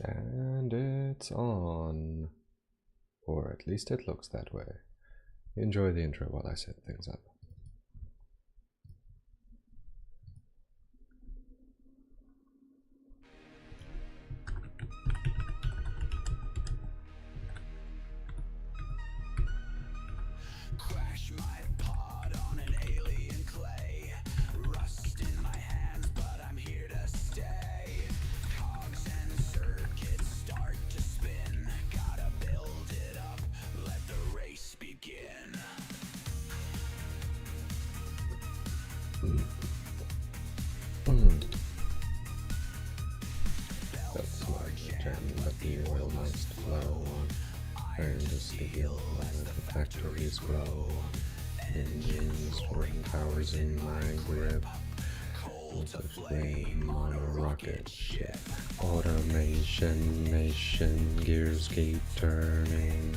And it's on. Or at least it looks that way. Enjoy the intro while I set things up. That's my gem, but the oil must flow. Iron to steel, let the factories grow. Engines, wind towers in my grip. With a flame on a rocket ship. Automation, nation, gears keep turning.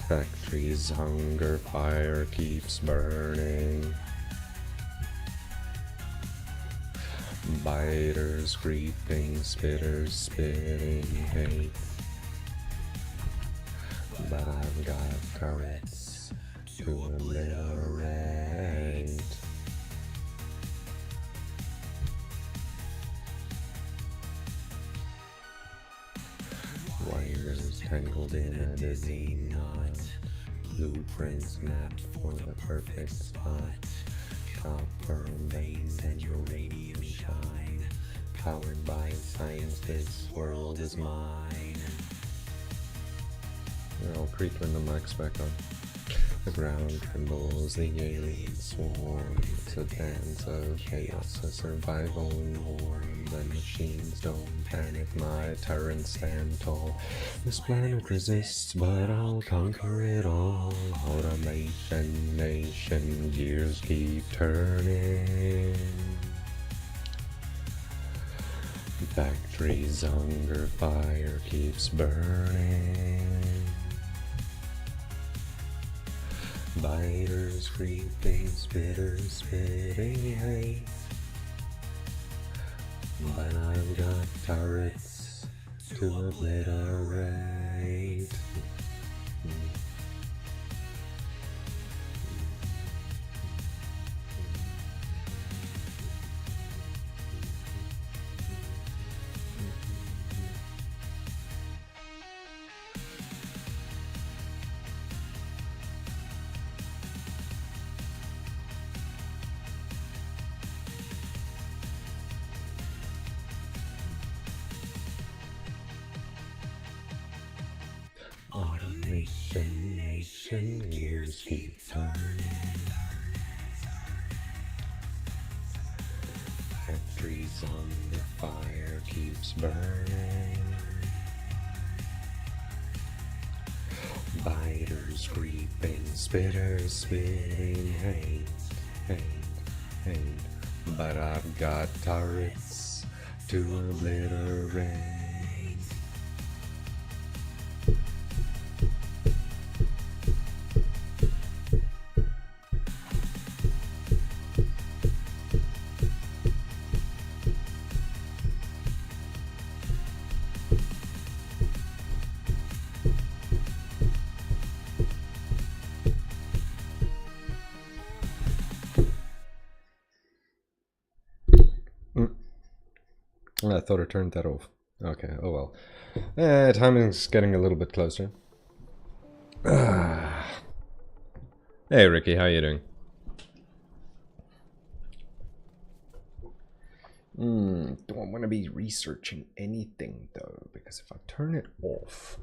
Factories hunger, fire keeps burning. Biters creeping, spitters spitting hate. But I've got turrets to obliterate. Wires tangled in a dizzy knot. Blueprints mapped for the perfect spot. Copper veins and uranium shine. Powered by science, this world is mine. I'll creep when the mic's back on. The ground trembles, the aliens swarm. It's a dance of chaos, a survival war. The machines don't panic, my tyrants stand tall. This planet resists, but I'll conquer it all. Automation, nation, gears keep turning. Factories hunger, fire keeps burning. Biters creeping, spitters spitting hate. But I've got turrets to obliterate. Automation, nation, gears keep turning. Factories on the fire keeps burning. Biters creeping, spitters spitting hate, hate, hate. But I've got turrets to obliterate. I thought I turned that off. Okay, oh well. Timing's getting a little bit closer. Hey Ricky, how you doing? Don't want to be researching anything though, because if I turn it off...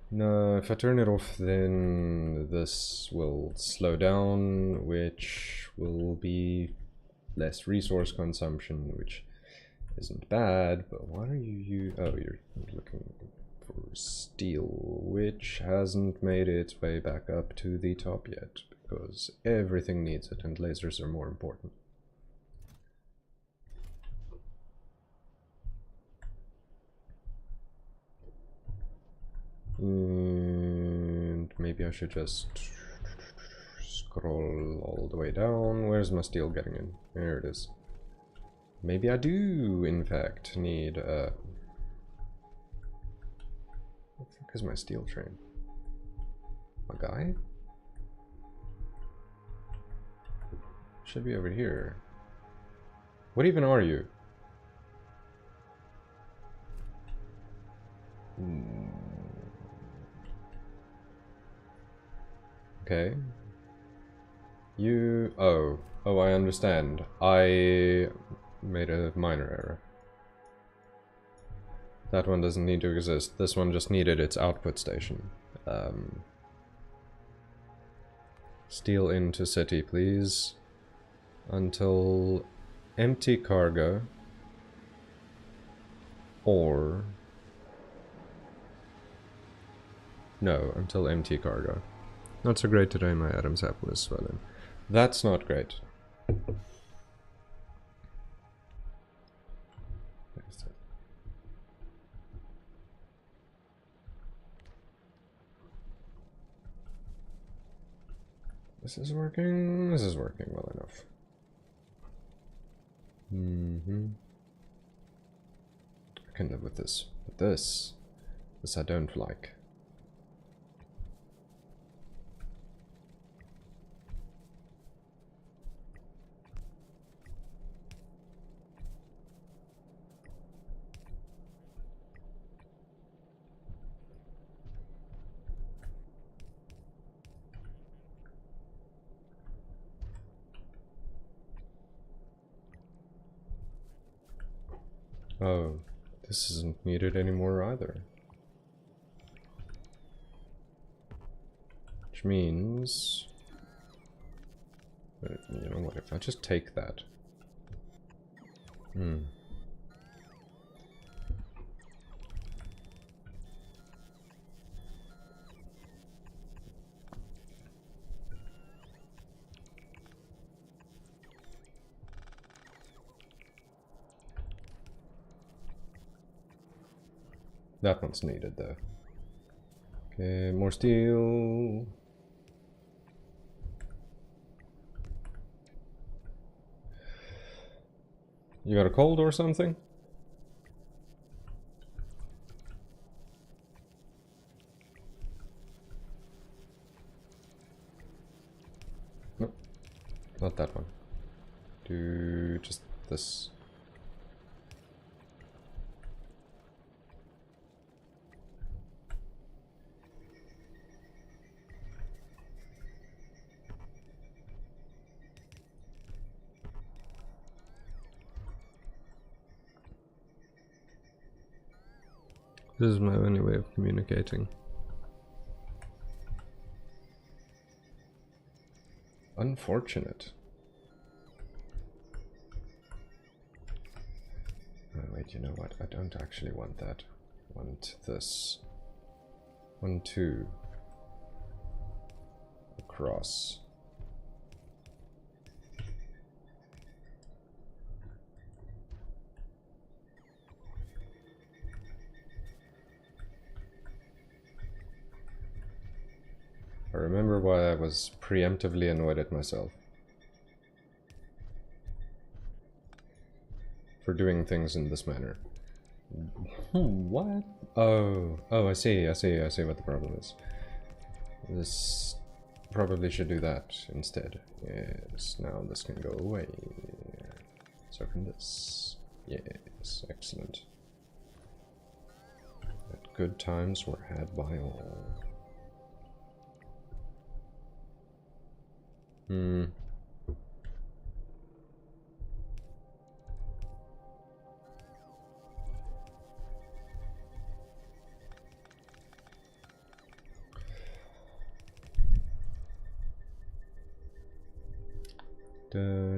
No, if I turn it off then this will slow down, which will be less resource consumption, which isn't bad, but what are you oh, you're looking for steel, which hasn't made its way back up to the top yet, because everything needs it, and lasers are more important. And maybe I should just scroll all the way down. Where's my steel getting in? There it is. Maybe I do, in fact, need what the fuck is my steel train? My guy? Should be over here. What even are you? Okay. You... Oh. Oh, I understand. I made a minor error. That one doesn't need to exist. This one just needed its output station. Steel into city, please. Until empty cargo. Or... No, until empty cargo. Not so great today, my Adam's apple is swelling. That's not great. This is working. This is working well enough. I can live with this. But this I don't like. Oh, this isn't needed anymore either. Which means... You know what, if I just take that... That one's needed though. Okay, more steel. You got a cold or something? Nope. Not that one. Do just this. This is my only way of communicating. Unfortunate. Oh, wait, you know what? I don't actually want that. I want this. 1, 2. Across. I remember why I was preemptively annoyed at myself. For doing things in this manner. What? Oh, I see what the problem is. This probably should do that instead. Yes, now this can go away. So can this. Yes, excellent. That good times were had by all.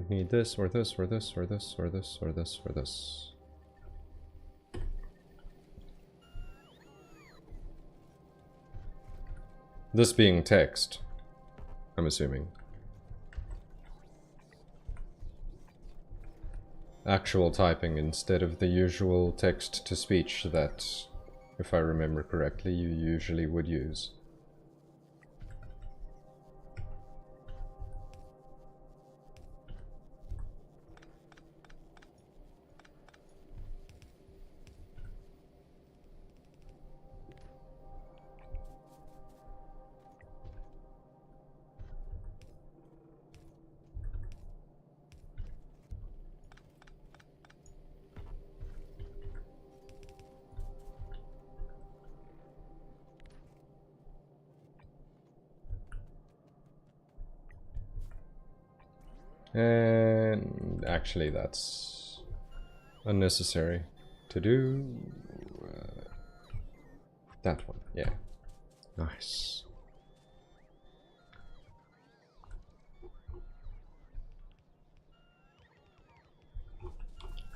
Need this, or this, or this, or this, or this, or this, or this. This being text, I'm assuming. Actual typing instead of the usual text-to-speech that, if I remember correctly, you usually would use. And actually that's unnecessary to do. That one, yeah. Nice.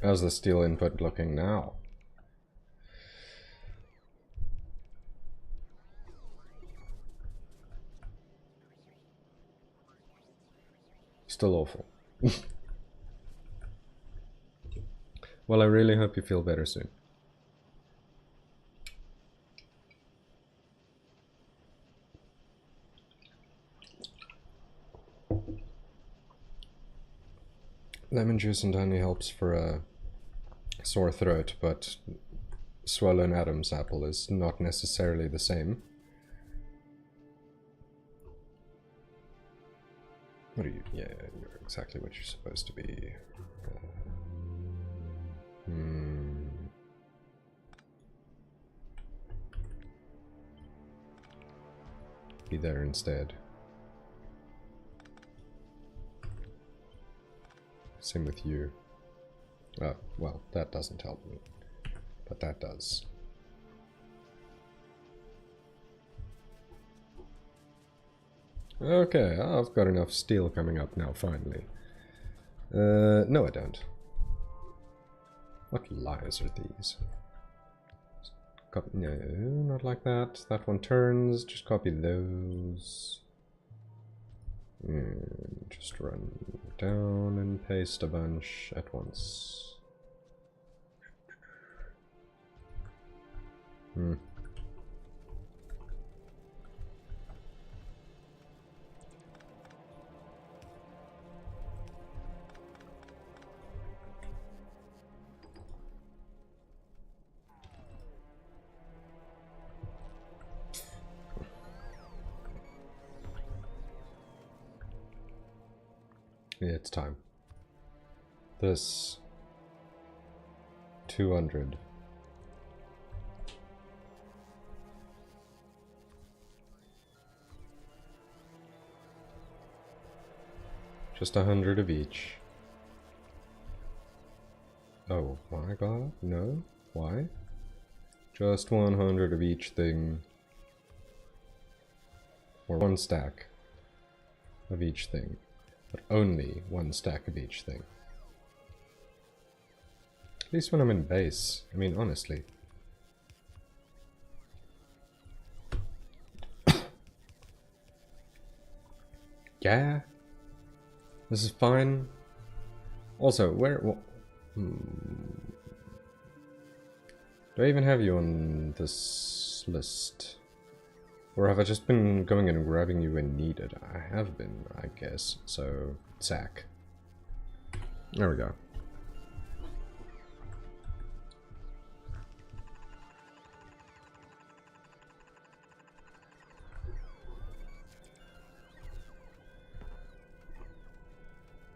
How's the steel input looking now? Still awful. Well, I really hope you feel better soon. Lemon juice and honey helps for a sore throat, but swollen Adam's apple is not necessarily the same. What are you? Yeah, you're exactly what you're supposed to be. Be there instead. Same with you. Oh, well, that doesn't help me. But that does. Okay, I've got enough steel coming up now, finally. No I don't. What lies are these? No, not like that. That one turns. Just copy those. And just run down and paste a bunch at once. Yeah, it's time. This 200. Just 100 of each. Oh my god, no? Why? Just 100 of each thing. Or one stack of each thing. But only one stack of each thing. At least when I'm in base. I mean, honestly. Yeah. This is fine. Also, where... Do I even have you on this list? Or have I just been going and grabbing you when needed? I have been, I guess. So, sack. There we go.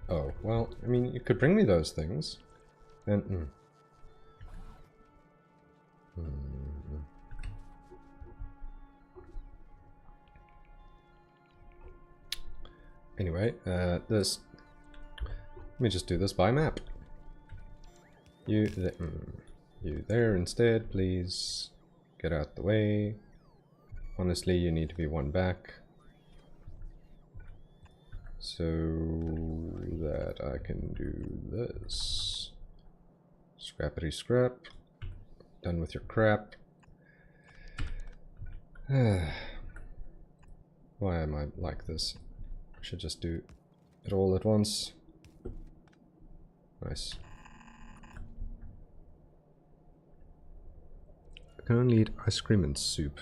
Oh, well, I mean, you could bring me those things. And... Anyway, this... Let me just do this by map. You there instead, please. Get out the way. Honestly, you need to be one back. So that I can do this. Scrappity scrap. Done with your crap. Why am I like this? I should just do it all at once. Nice. I can only eat ice cream and soup.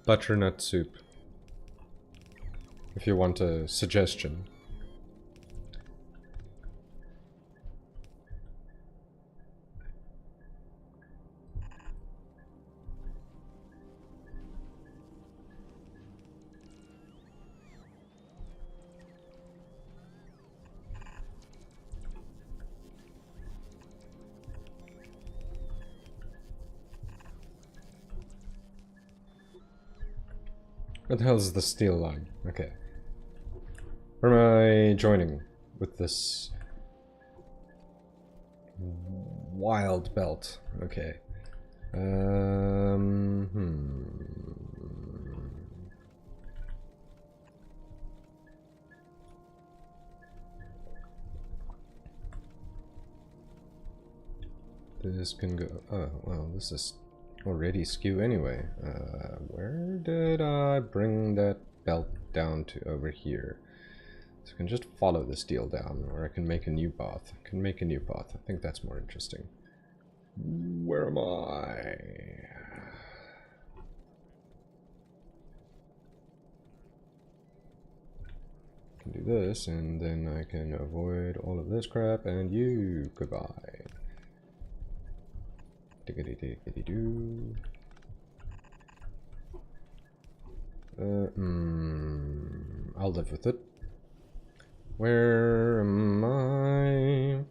Butternut soup. If you want a suggestion. What the hell is the steel line? Okay. Where am I joining with this wild belt? Okay. This can go. Oh, well, this is already skew anyway. Where did I bring that belt down to? Over here. So I can just follow the steel down, or I can make a new path. I can make a new path. I think that's more interesting. Where am I? I can do this, and then I can avoid all of this crap, and you, goodbye. Diggity diggity doo. I'll live with it. Where am I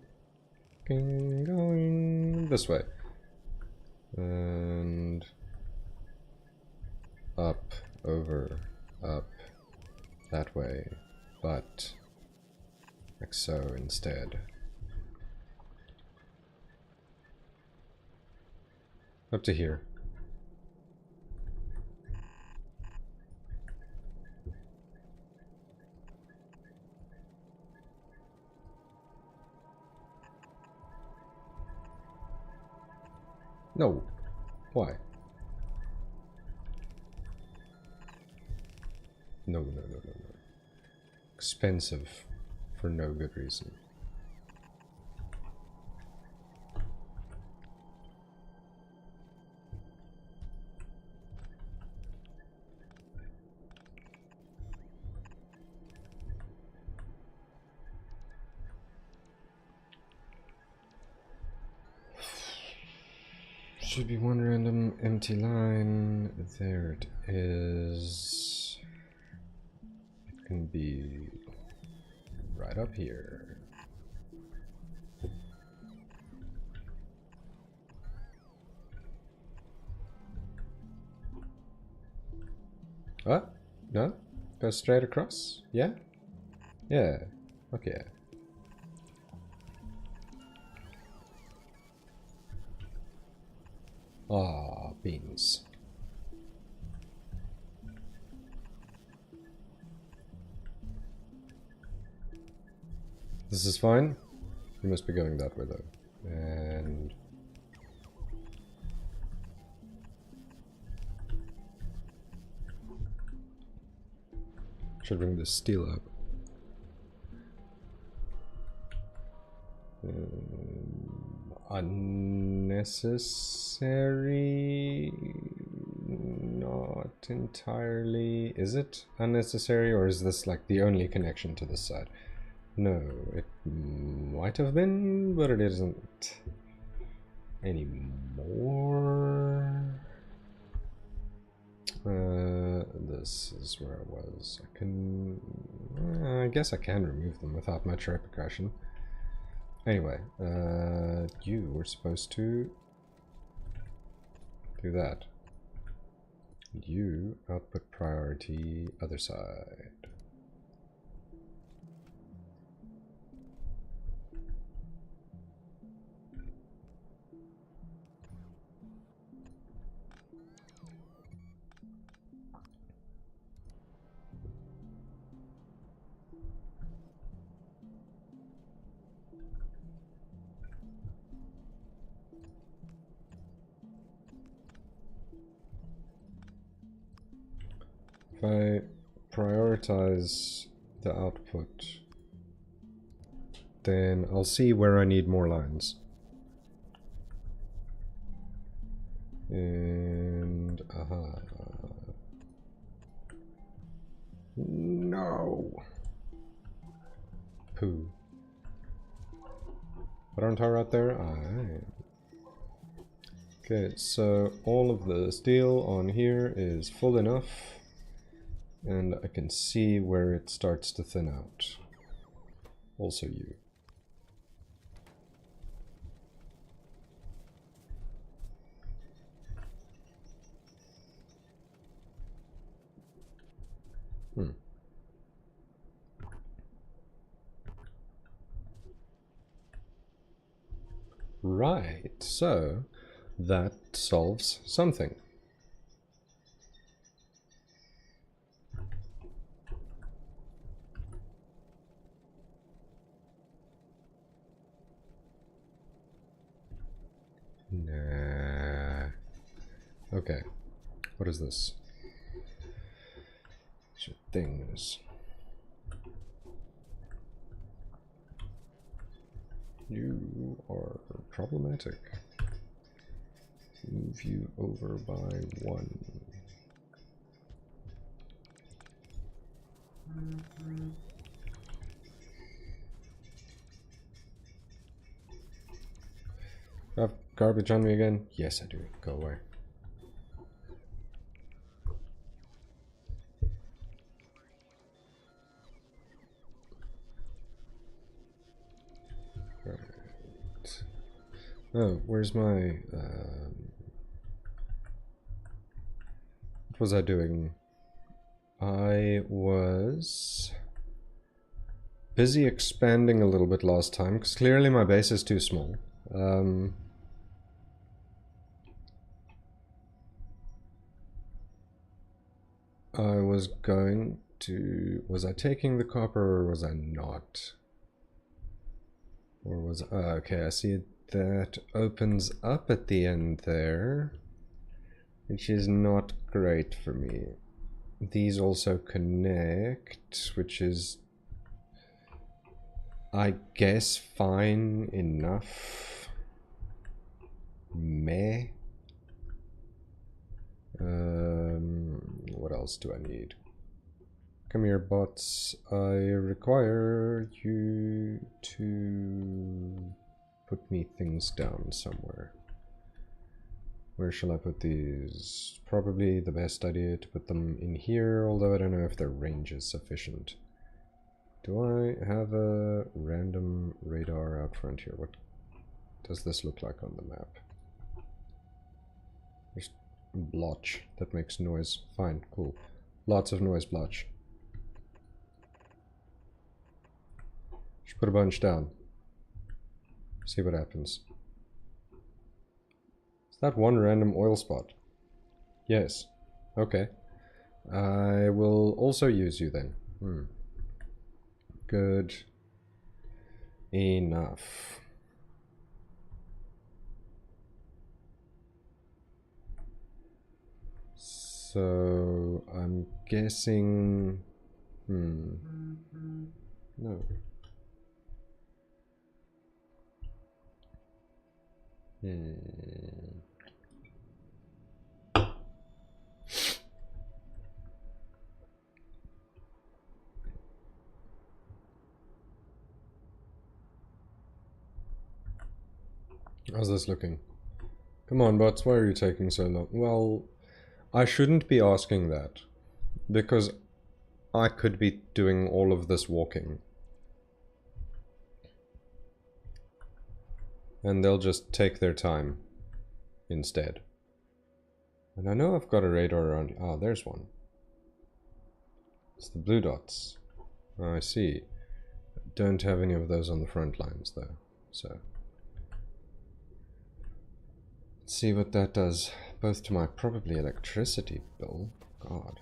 going? This way. And up, over, up, that way, but like so instead. Up to here. No. Why? No, no, no, no, no. Expensive for no good reason. Should be one random empty line. There it is. It can be right up here. What? No? Go straight across? Yeah? Yeah. Okay. Ah, beans. This is fine. You must be going that way though. And should bring the steel up. Unnecessary? Not entirely. Is it unnecessary, or is this like the only connection to this side? No, it might have been, but it isn't anymore. This is where I was. I guess I can remove them without much repercussion. Anyway, you were supposed to do that. You output priority other side. If I prioritize the output, then I'll see where I need more lines. And, no! Poo. But aren't I right there? Alright. Okay, so all of the steel on here is full enough. And I can see where it starts to thin out. Also you. Right, so that solves something. Nah. Okay, what is this? These are things. You are problematic. Move you over by 1. I have garbage on me again? Yes, I do. Go away. Right. Oh, where's my... what was I doing? I was busy expanding a little bit last time, because clearly my base is too small. I was going to... Was I taking the copper or was I not? Or was... okay, I see that opens up at the end there, which is not great for me. These also connect, which is, I guess, fine enough. Meh. What else do I need? Come here, bots. I require you to put me things down somewhere. Where shall I put these? Probably the best idea to put them in here, although I don't know if their range is sufficient. Do I have a random radar out front here? What does this look like on the map? There's a blotch that makes noise. Fine, cool. Lots of noise blotch. Just put a bunch down. See what happens. Is that one random oil spot? Yes. Okay. I will also use you then. Good enough. So I'm guessing... No. How's this looking? Come on, bots, why are you taking so long? Well, I shouldn't be asking that, because I could be doing all of this walking. And they'll just take their time instead. And I know I've got a radar around. Ah, there's one. It's the blue dots. Oh, I see. Don't have any of those on the front lines though, so let's see what that does, both to my probably electricity bill. God.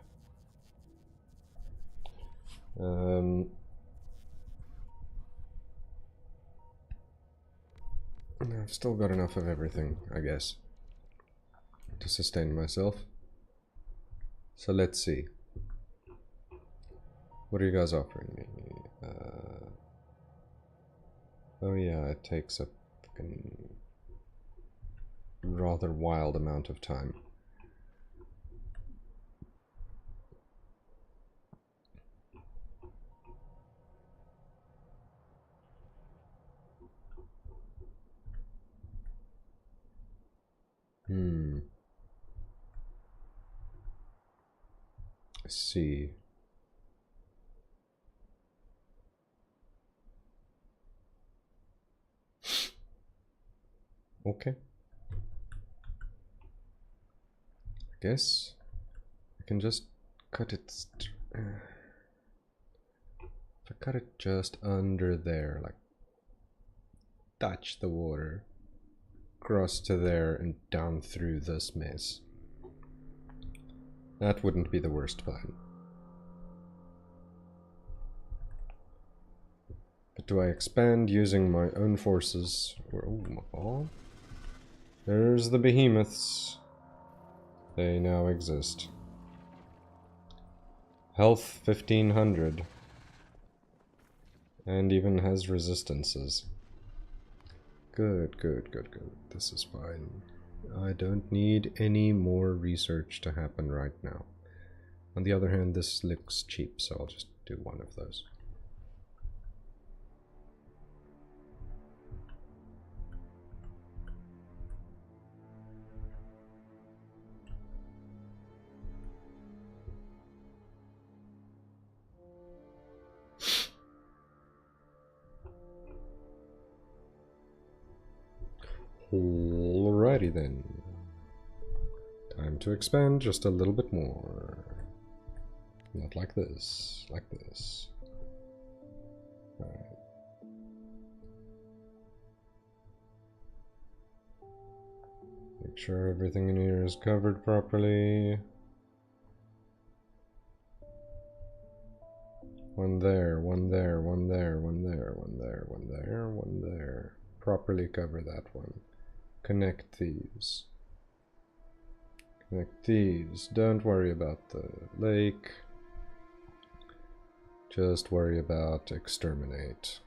I've still got enough of everything, I guess, to sustain myself. So let's see. What are you guys offering me? Oh yeah, it takes a fucking rather wild amount of time. I see. Okay. I guess I can just cut it. If I cut it just under there, like touch the water, across to there and down through this mess. That wouldn't be the worst plan. But do I expand using my own forces? Oh my god. There's the behemoths. They now exist. Health 1500. And even has resistances. Good, good, good, good. This is fine. I don't need any more research to happen right now. On the other hand, this looks cheap, so I'll just do one of those. Alrighty then. Time to expand just a little bit more. Not like this, like this. Alright. Make sure everything in here is covered properly. One there, one there, one there, one there, one there, one there, one there. Properly cover that one. Connect these. Connect these. Don't worry about the lake. Just worry about exterminate.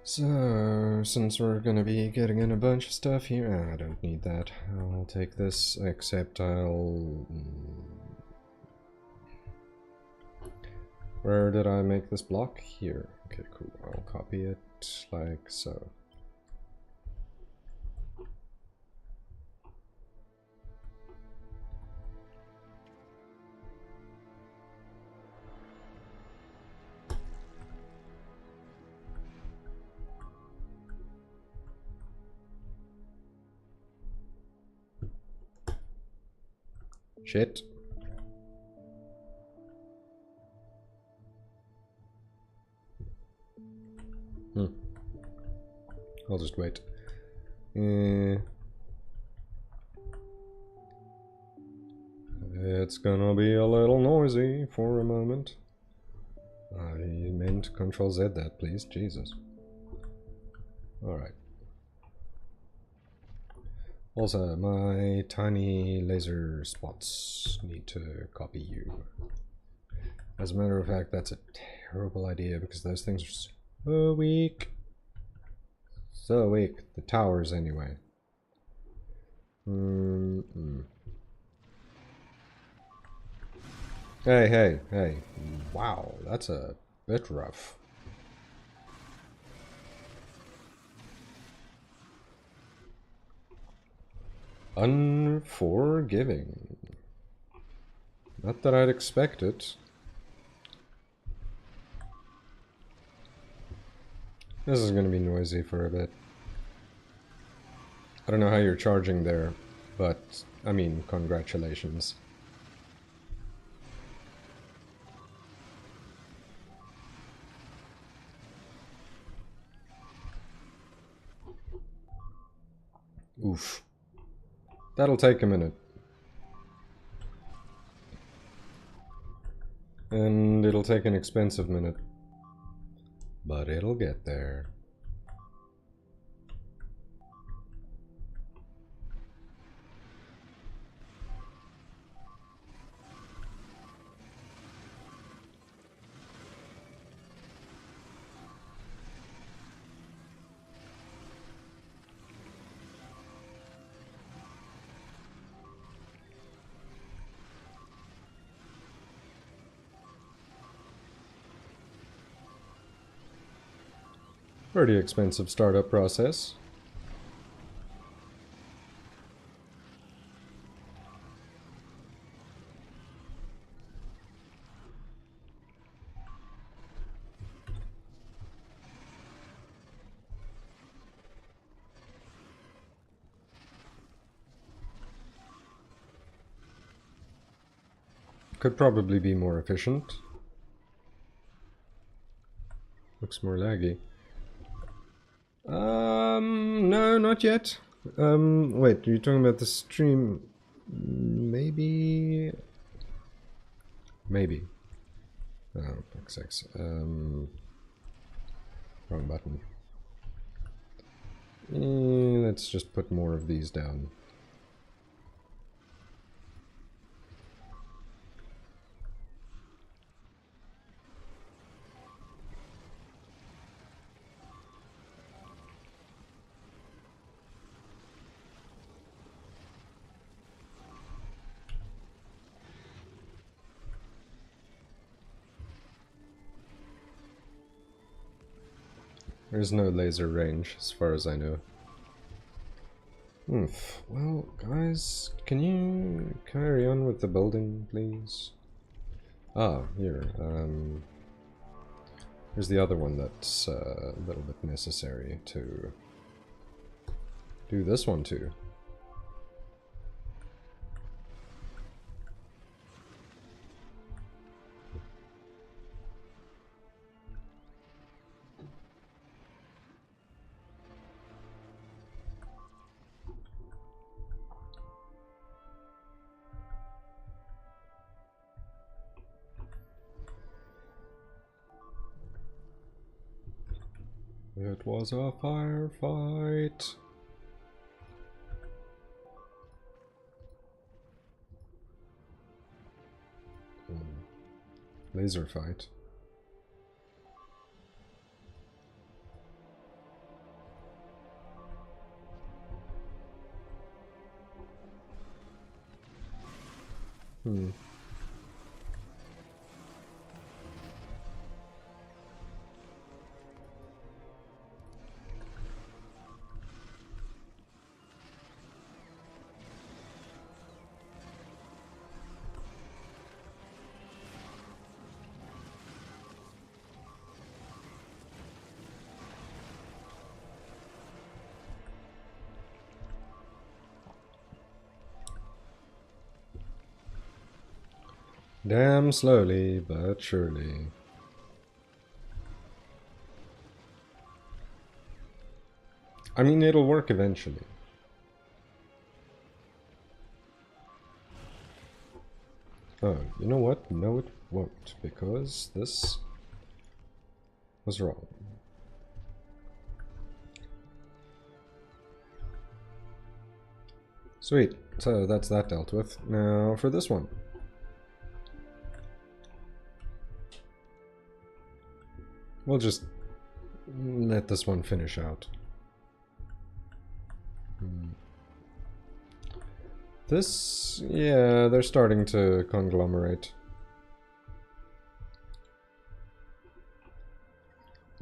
So, since we're gonna be getting in a bunch of stuff here, I don't need that. I'll take this, except I'll... Where did I make this block? Here. Okay, cool. I'll copy it like so. Shit. I'll just wait. It's gonna be a little noisy for a moment. I meant Control Z that, please. Jesus. Alright. Also, my tiny laser spots need to copy you. As a matter of fact, that's a terrible idea because those things are so weak. So weak. The towers, anyway. Hey, hey, hey. Wow, that's a bit rough. Unforgiving. Not that I'd expect it. This is going to be noisy for a bit. I don't know how you're charging there, but, I mean, congratulations. Oof. That'll take a minute. And it'll take an expensive minute. But it'll get there. Pretty expensive startup process. Could probably be more efficient. Looks more laggy. No, not yet. Wait, are you talking about the stream? Maybe. Maybe. Oh, fuck's sakes. Wrong button. Let's just put more of these down. There's no laser range, as far as I know. Oof. Well, guys, can you carry on with the building, please? Ah, here. Here's the other one that's a little bit necessary to do this one too. It was a firefight. Laser fight. Damn slowly, but surely. I mean, it'll work eventually. Oh, you know what? No, it won't, because this was wrong. Sweet, so that's that dealt with. Now for this one. We'll just let this one finish out. This, yeah, they're starting to conglomerate.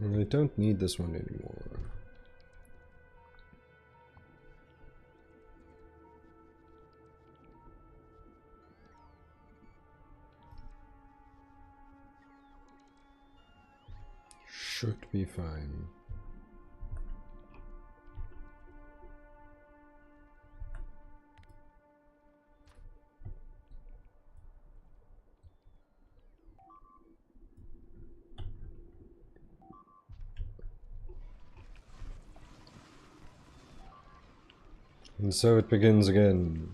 I don't need this one anymore. Should be fine. And so it begins again.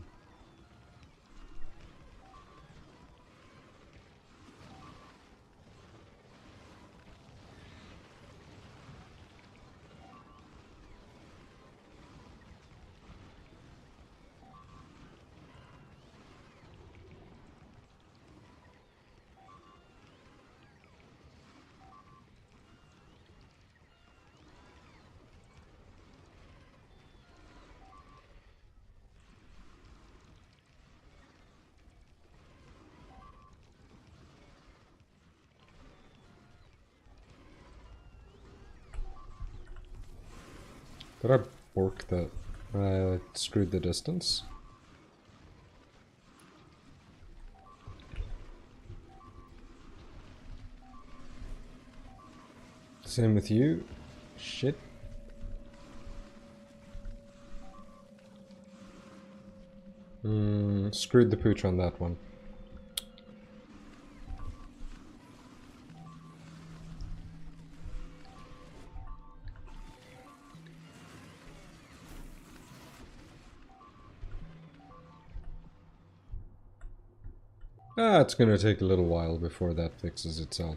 Did I bork that? Screwed the distance. Same with you. Shit. Screwed the pooch on that one. Ah, it's gonna take a little while before that fixes itself.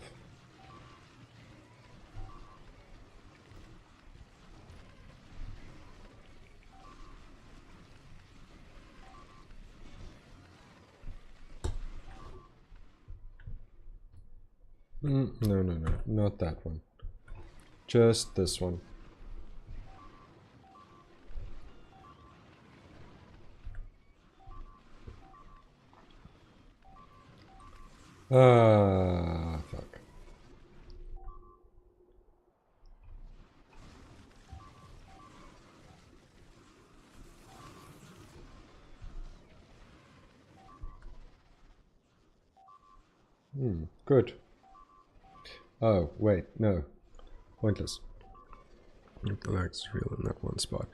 No, no, no, not that one. Just this one. Ah, fuck. Good. Oh, wait, no. Pointless. The lag's real in that one spot.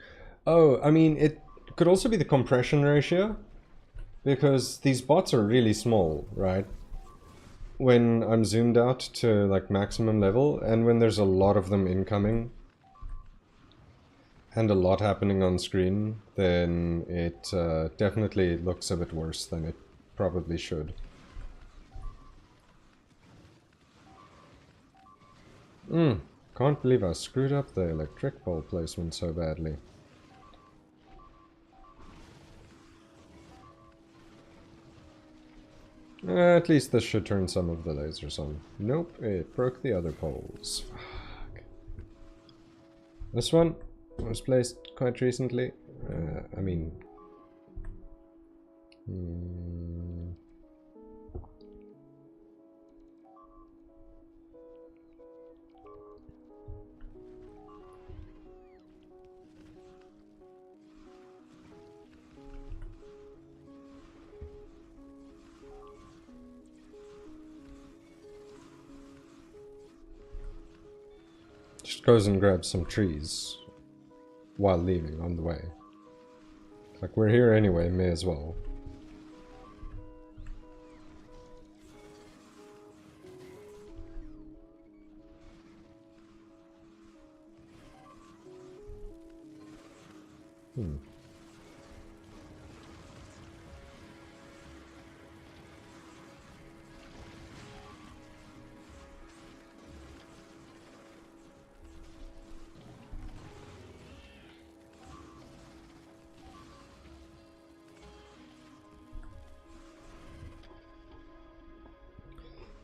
Oh, I mean, it could also be the compression ratio, because these bots are really small, right? When I'm zoomed out to like maximum level, and when there's a lot of them incoming, and a lot happening on screen, then it definitely looks a bit worse than it probably should. Can't believe I screwed up the electric pole placement so badly. At least this should turn some of the lasers on. Nope, it broke the other poles. Fuck. This one was placed quite recently. I mean... just goes and grabs some trees while leaving on the way. Like, we're here anyway, may as well.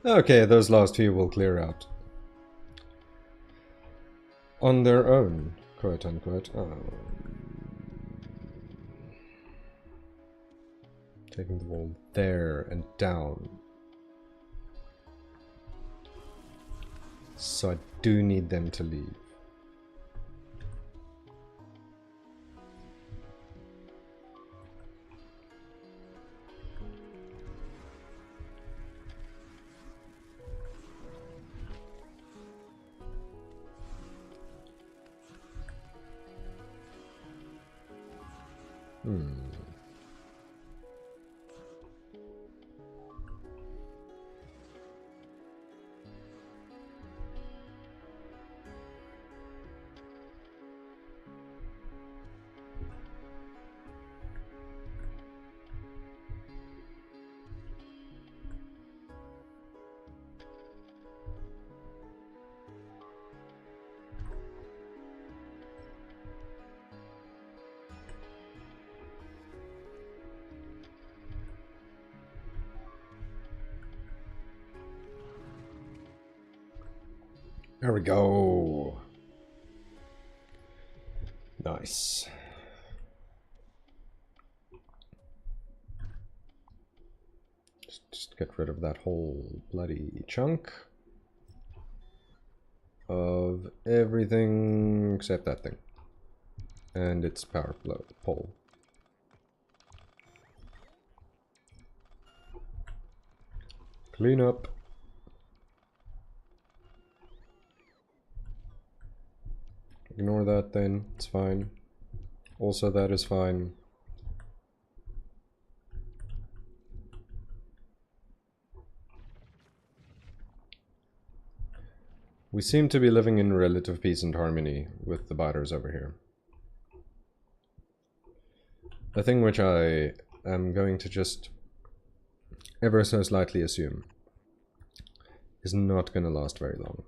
Okay, those last few will clear out. On their own, quote unquote. Taking the wall there and down. So I do need them to leave. There we go. Nice. Just get rid of that whole bloody chunk of everything except that thing. And its power pole. Clean up. Ignore that then, it's fine. Also that is fine. We seem to be living in relative peace and harmony with the biters over here. A thing which I am going to just ever so slightly assume, is not going to last very long.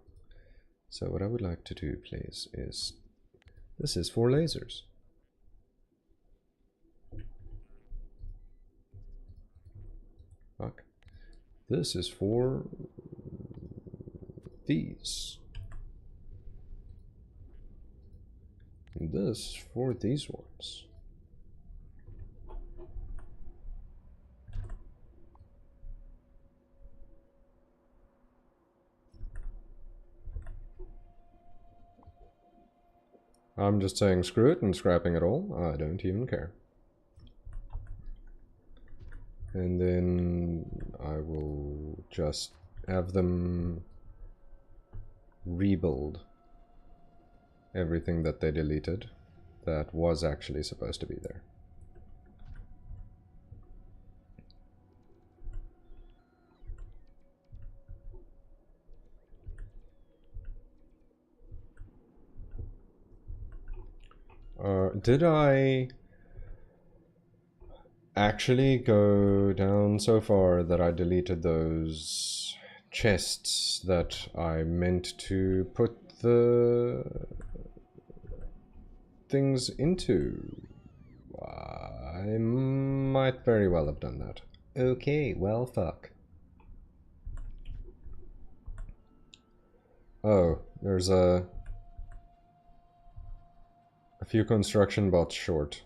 So what I would like to do, please, is... This is 4 lasers. Fuck. This is for these. And this for these ones. I'm just saying screw it and scrapping it all. I don't even care. And then I will just have them rebuild everything that they deleted that was actually supposed to be there. Did I actually go down so far that I deleted those chests that I meant to put the things into? I might very well have done that. Okay, well, fuck. Oh, there's a few construction bots short.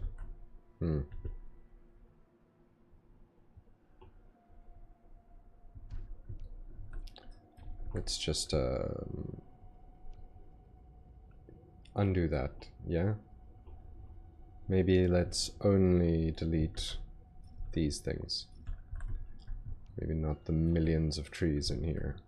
Let's just undo that, yeah? Maybe let's only delete these things. Maybe not the millions of trees in here.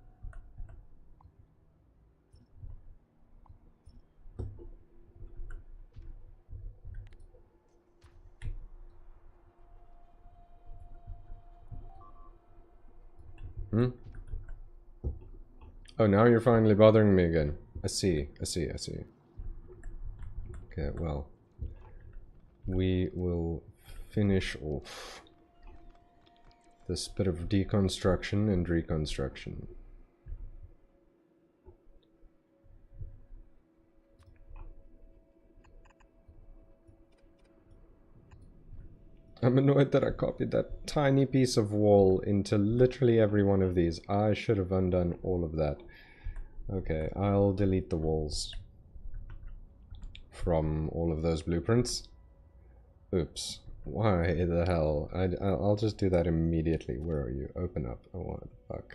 Oh, now you're finally bothering me again. I see. Okay, well. We will finish off this bit of deconstruction and reconstruction. I'm annoyed that I copied that tiny piece of wall into literally every one of these. I should have undone all of that. Okay, I'll delete the walls from all of those blueprints. Oops. Why the hell? I'll just do that immediately. Where are you? Open up. Oh, what the fuck?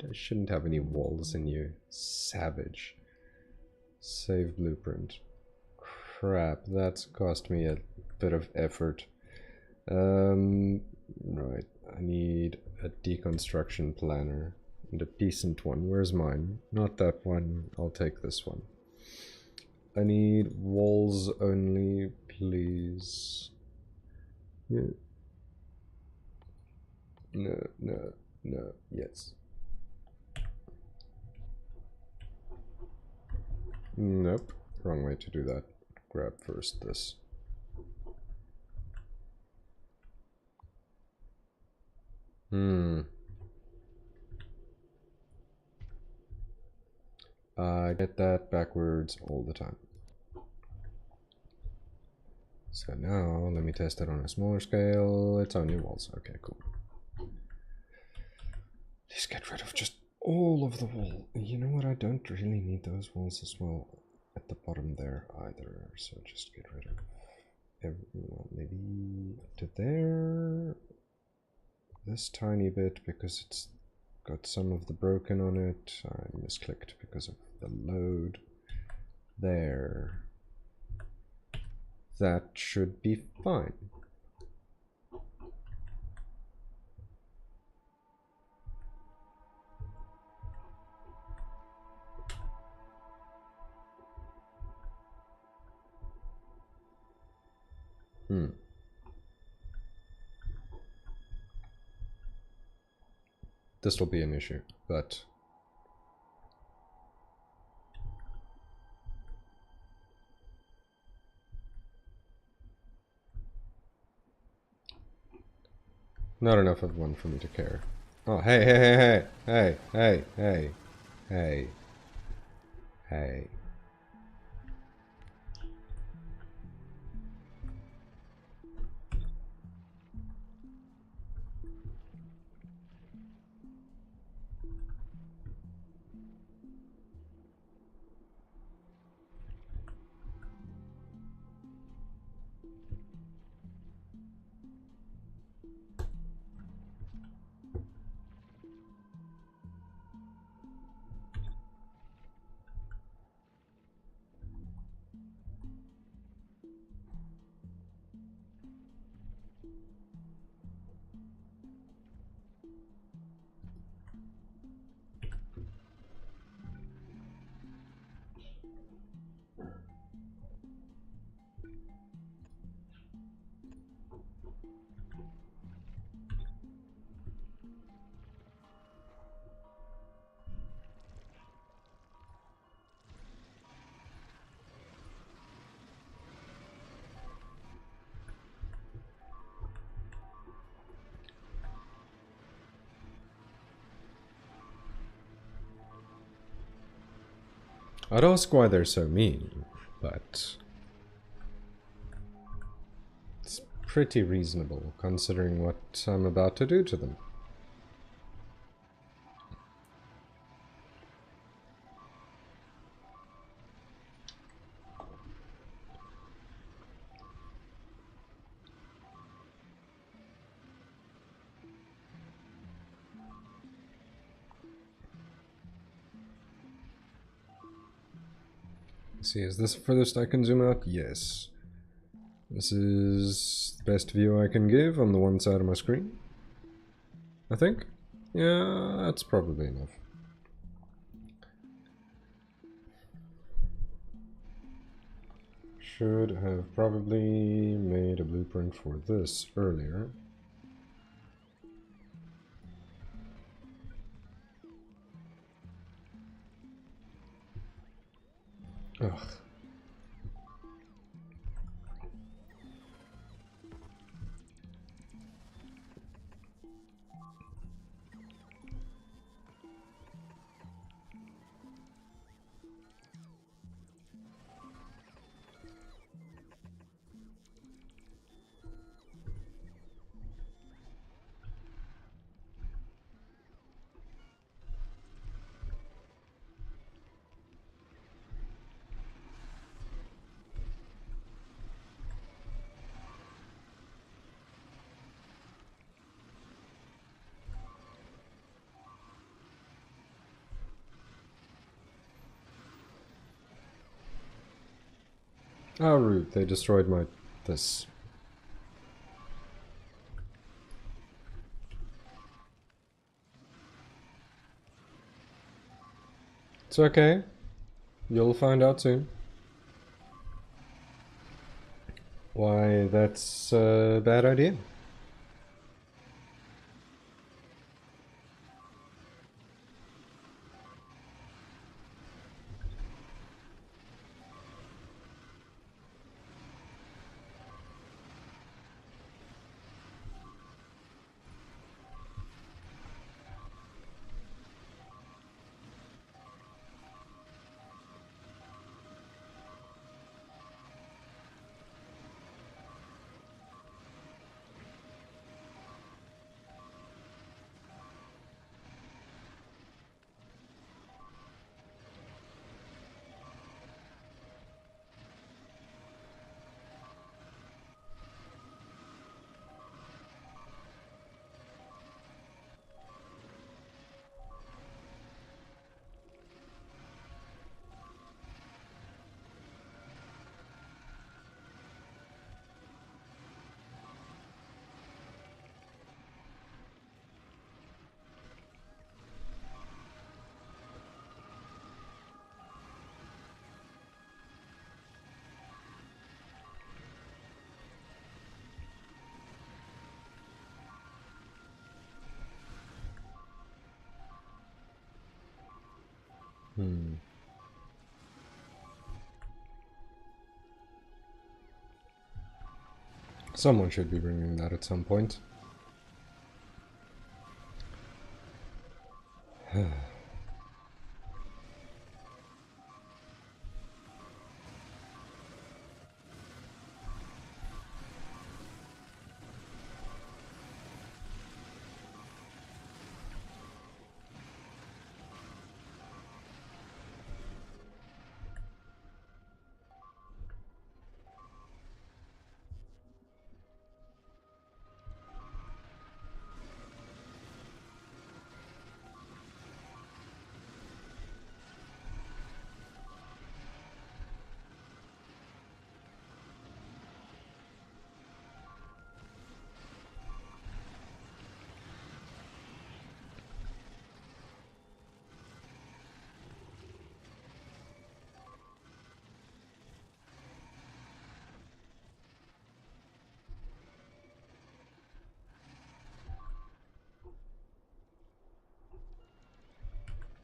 I shouldn't have any walls in you. Savage. Save blueprint. Crap, that's cost me a bit of effort. Right. I need a deconstruction planner. And a decent one. Where's mine? Not that one. I'll take this one. I need walls only, please. Yeah. No, yes. Nope. Wrong way to do that. Grab first this. I get that backwards all the time. So now, let me test it on a smaller scale. It's on new walls. Okay, cool. Just get rid of just all of the wall. You know what? I don't really need those walls as well at the bottom there either. So just get rid of well, maybe to there. This tiny bit because it's got some of the broken on it. I misclicked because of the load. There. That should be fine. This will be an issue, but not enough of one for me to care. Oh, hey, hey, hey, hey, hey, hey, hey, hey. I'd ask why they're so mean, but it's pretty reasonable considering what I'm about to do to them. Let's see, is this the furthest I can zoom out? Yes. This is the best view I can give on the one side of my screen, I think. Yeah, that's probably enough. Should have probably made a blueprint for this earlier. Ugh. Oh, rude. They destroyed my... this. It's okay. You'll find out soon. Why, that's a bad idea. Someone should be bringing that at some point.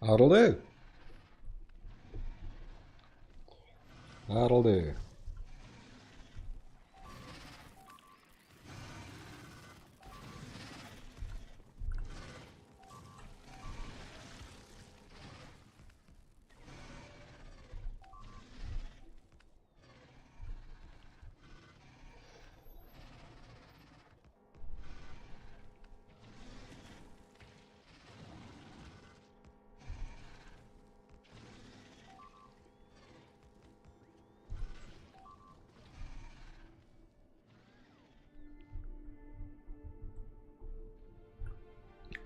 That'll do. That'll do.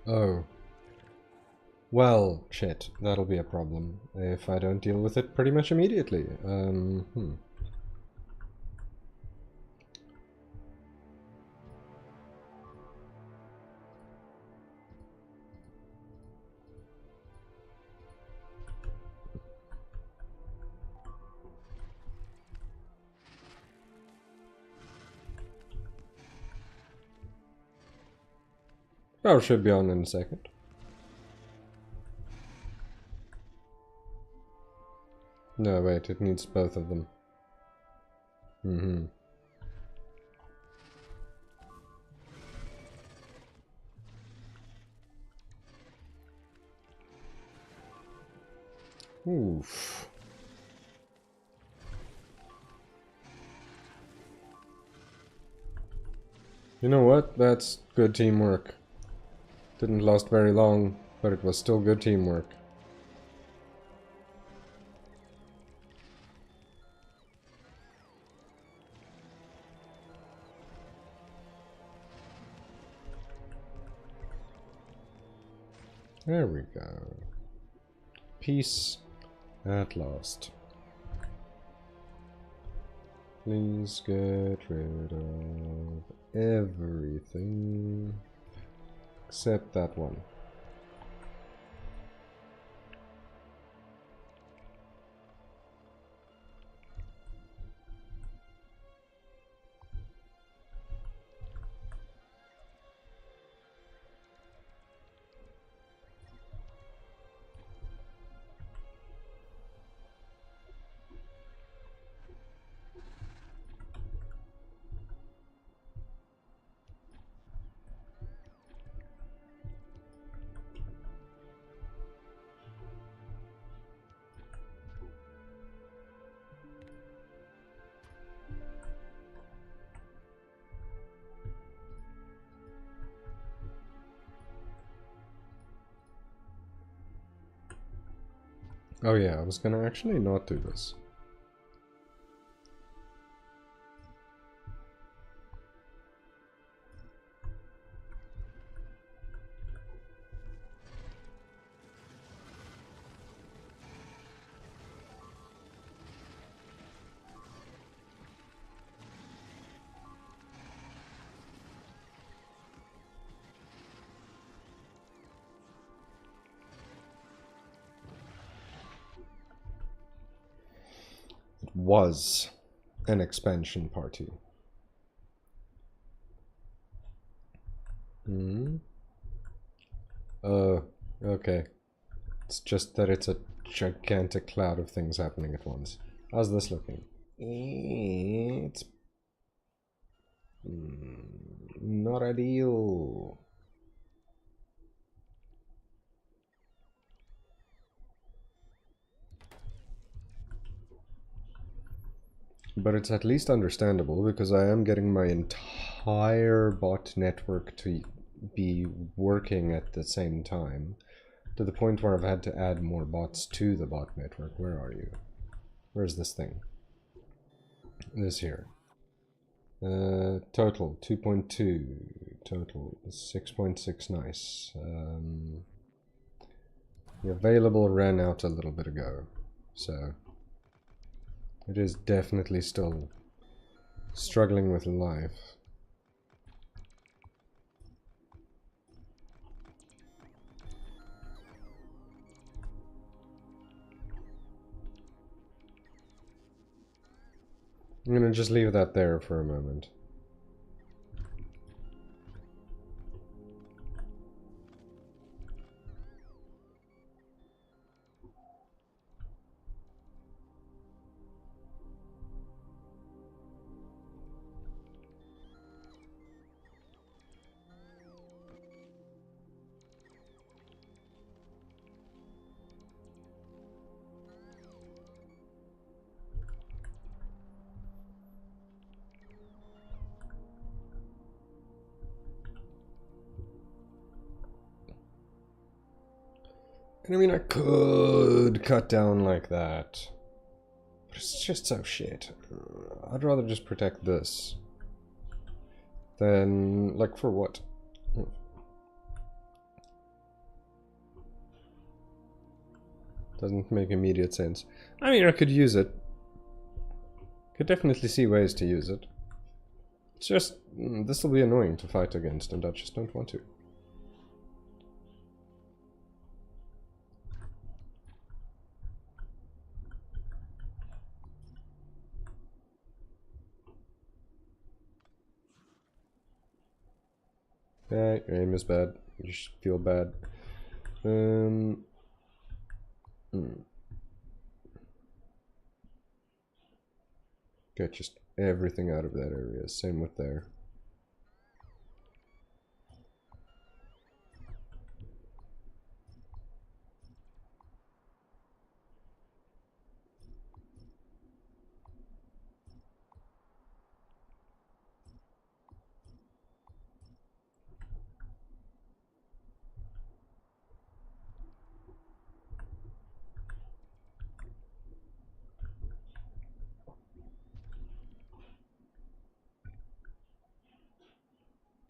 Oh. Well, shit. That'll be a problem if I don't deal with it pretty much immediately. Oh, should be on in a second. No, wait, it needs both of them. Oof. You know what? That's good teamwork. Didn't last very long, but it was still good teamwork. There we go. Peace at last. Please get rid of everything except that one. Oh yeah, I was gonna actually not do this. Was an expansion party. Okay. It's just that it's a gigantic cloud of things happening at once. How's this looking? It's not ideal. But it's at least understandable because I am getting my entire bot network to be working at the same time, to the point where I've had to add more bots to the bot network. Where are you? Where's this thing? This here. Total 2.2, total 6.6, nice. The available ran out a little bit ago, so it is definitely still struggling with life. I'm gonna just leave that there for a moment. And I mean, I could cut down like that, but it's just so shit. I'd rather just protect this than, like, for what? Doesn't make immediate sense. I mean, I could use it. Could definitely see ways to use it. It's just, this will be annoying to fight against, and I just don't want to. Yeah, your aim is bad. You should feel bad. Get just everything out of that area. Same with there.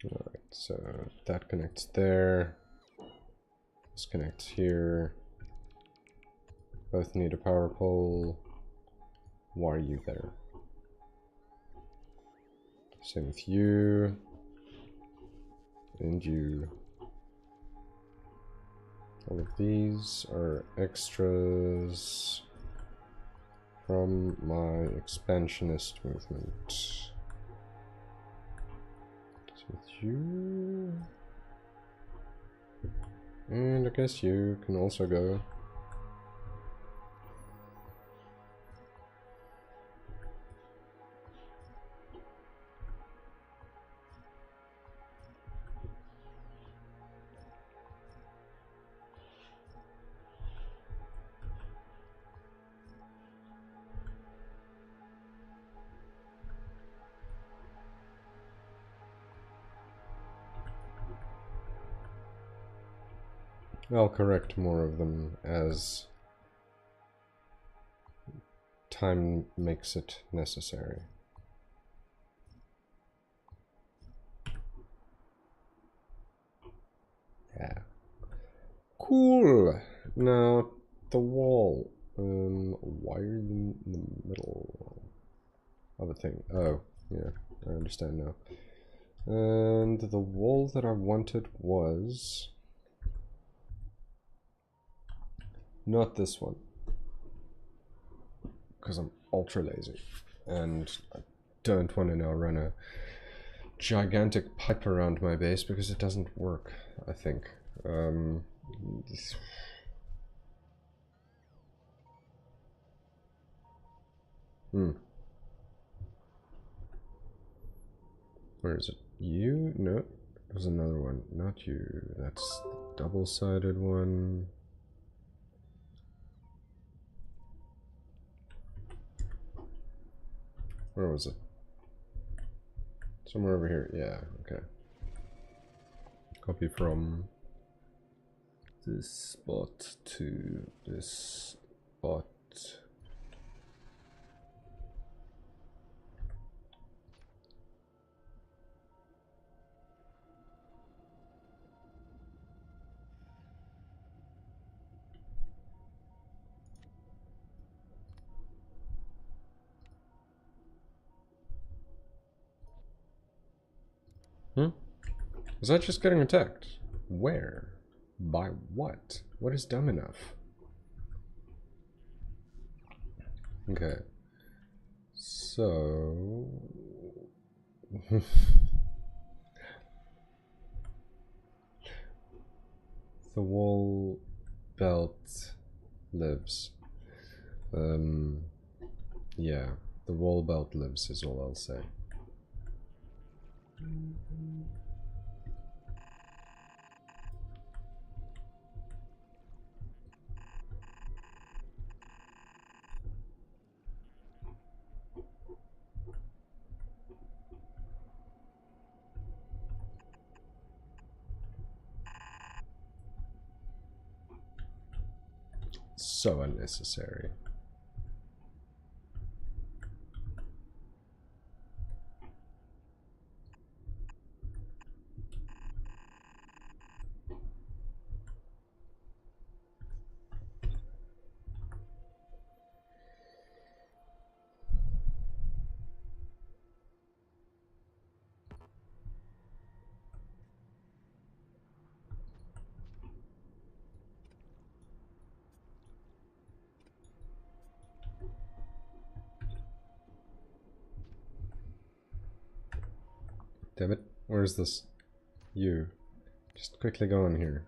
Alright, so that connects there. This connects here. Both need a power pole. Why are you there? Same with you. And you. All of these are extras from my expansionist movement. So with you. And I guess you can also go. I'll correct more of them as time makes it necessary. Yeah. Cool! Now, the wall. Why are you in the middle of a thing? Oh, yeah, I understand now. And the wall that I wanted was... not this one. Because I'm ultra lazy. And I don't want to now run a gigantic pipe around my base because it doesn't work, I think. Where is it? You? No. There's another one. Not you. That's the double-sided one. Where was it? Somewhere over here. Yeah, okay. Copy from this spot to this spot. Is that just getting attacked? Where? By what? What is dumb enough? Okay. So... the wall belt lives. Yeah, the wall belt lives is all I'll say. So unnecessary. Damn it, where's this? You. Just quickly go on here.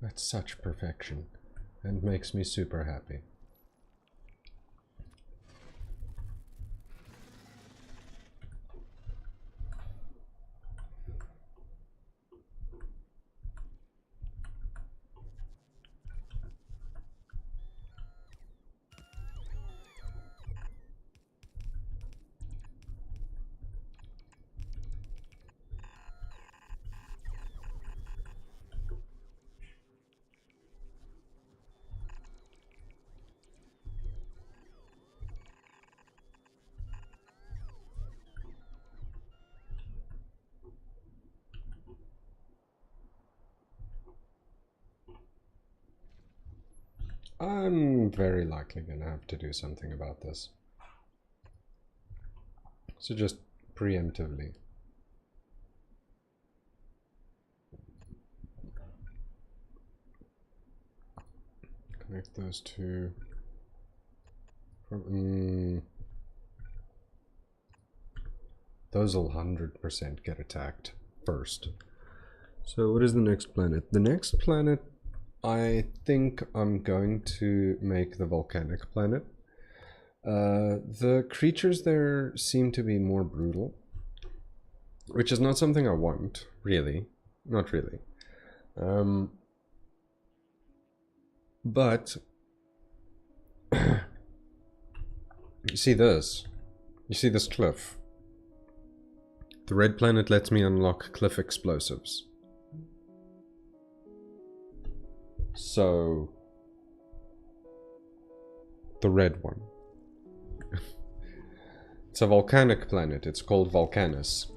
That's such perfection, and makes me super happy. I'm very likely gonna have to do something about this. So just preemptively. Connect those two. Those will 100% get attacked first. So what is the next planet? The next planet, I think I'm going to make the volcanic planet. The creatures there seem to be more brutal, which is not something I want, really. Not really. But you see this? You see this cliff? The red planet lets me unlock cliff explosives. So, the red one. It's a volcanic planet. It's called Volcanus.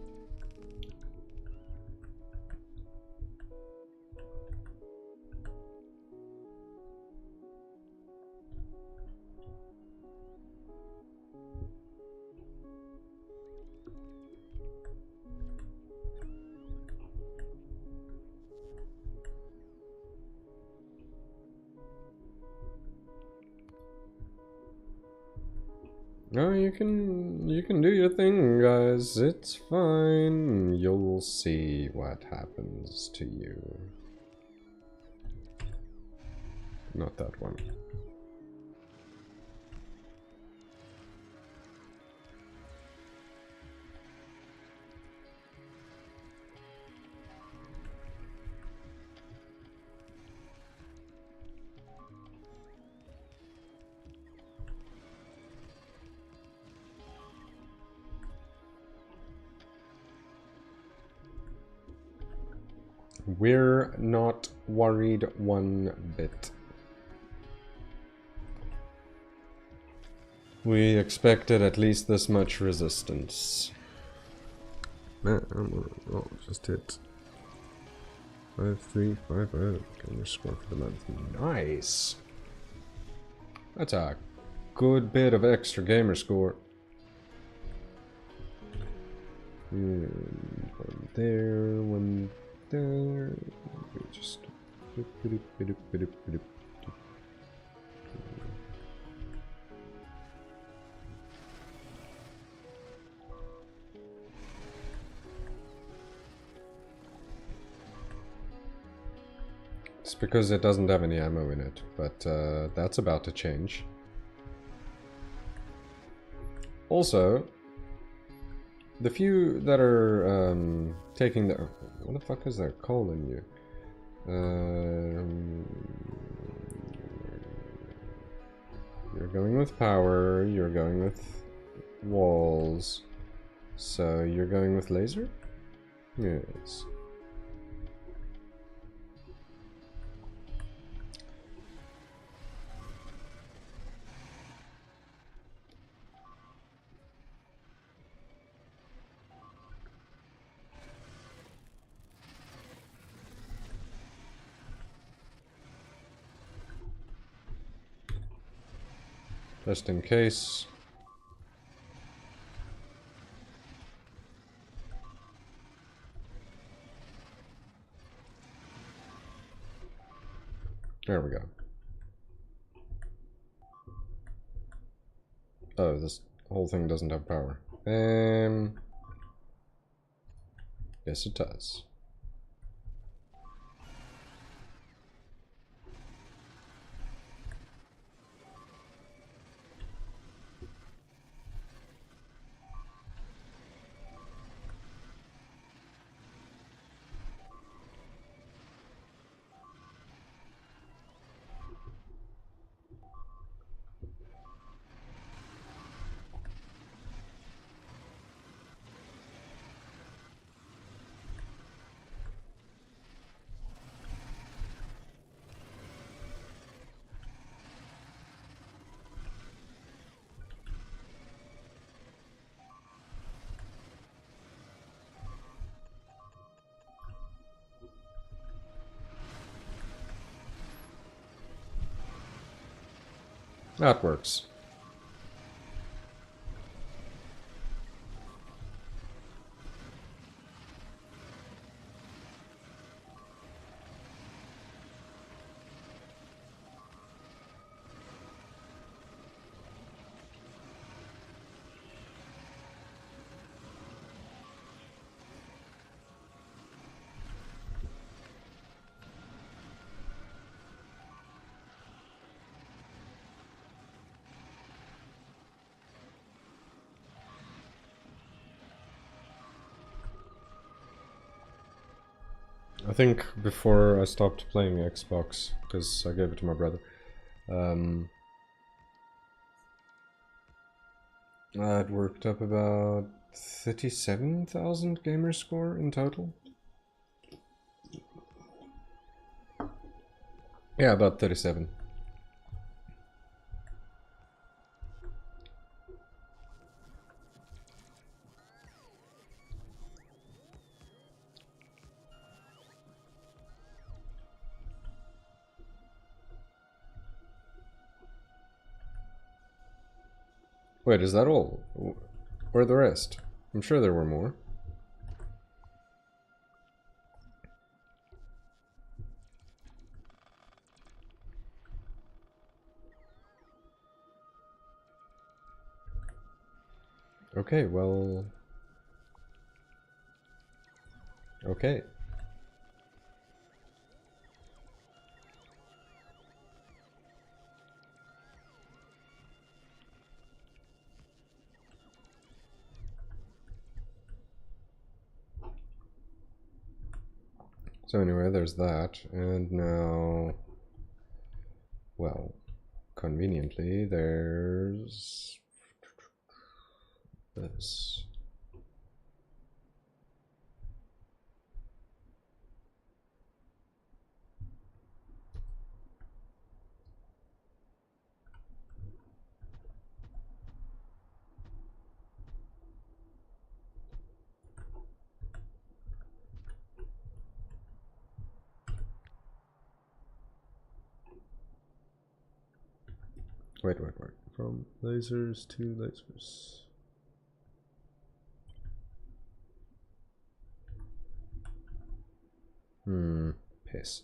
No, you can do your thing, guys. It's fine. You'll see what happens to you. Not that one. We're not worried one bit. We expected at least this much resistance. Oh, just hit 5350. Gamer score for the month. Nice. That's a good bit of extra gamer score. One there, one there. Just. It's because it doesn't have any ammo in it, but that's about to change. Also, the few that are taking the... What the fuck is that calling you? You're going with power, you're going with walls. So you're going with laser? Yes. Just in case. There we go. Oh, this whole thing doesn't have power. Yes, it does. That works. I think before I stopped playing Xbox, because I gave it to my brother, I'd worked up about 37,000 gamer score in total. Yeah, about 37. Wait, is that all? Where are the rest? I'm sure there were more. Okay, well... Okay. So anyway, there's that, and now... Well, conveniently, there's... this. Wait. From lasers to lasers. Piss.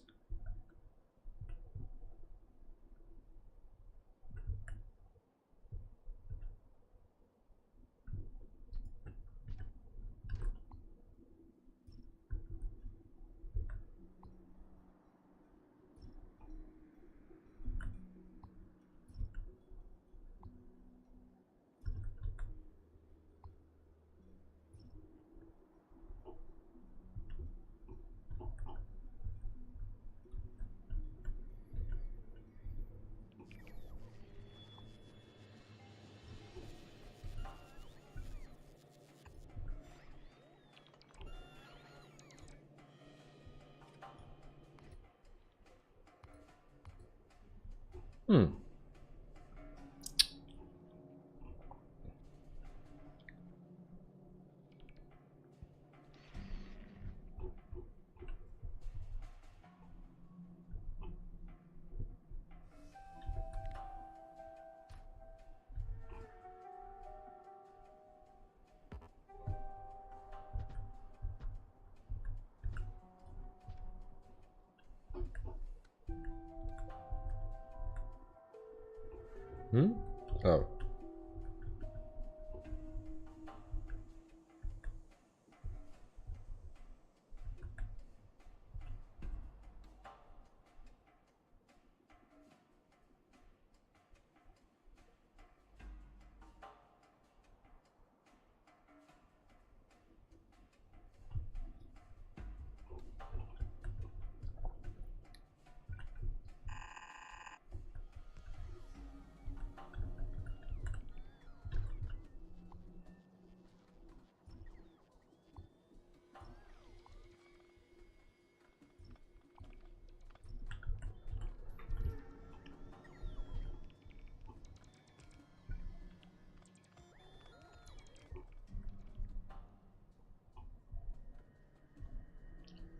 Oh.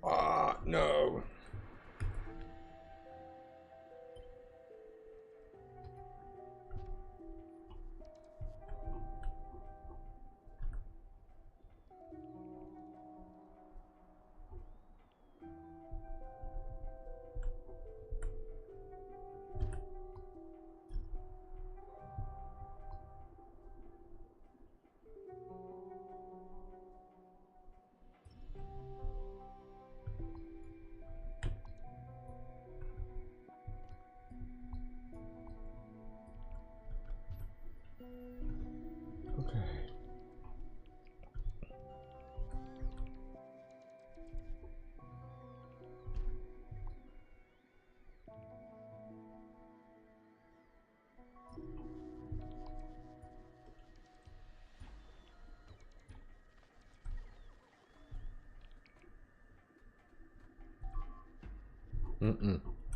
Ah, no. Okay.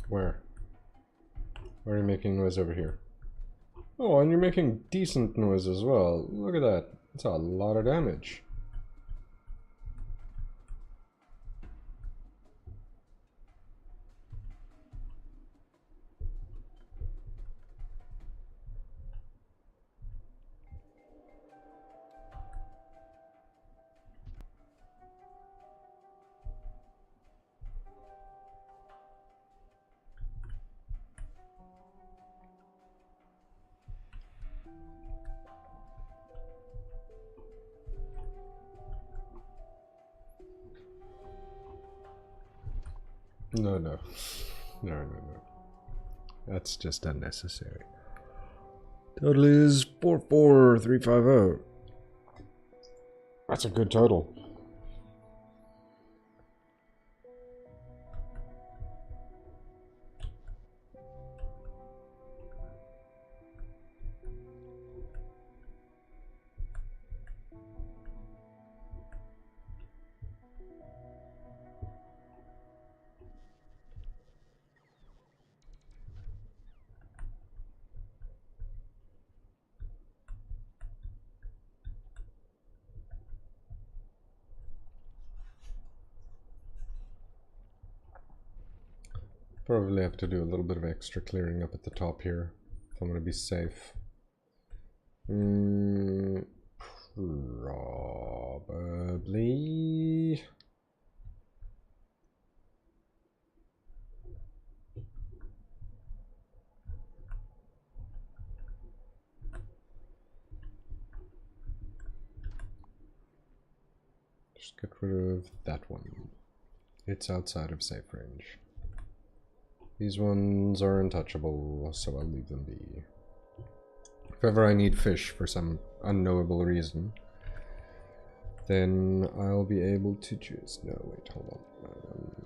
Where? Why are you making noise over here? Oh, and you're making decent noise as well. Look at that. That's a lot of damage. No, no. No, no, no. That's just unnecessary. Total is 44350. That's a good total. Probably have to do a little bit of extra clearing up at the top here if I'm going to be safe. Probably. Just get rid of that one. It's outside of safe range. These ones are untouchable, so I'll leave them be. If ever I need fish for some unknowable reason, then I'll be able to choose. No, wait, hold on.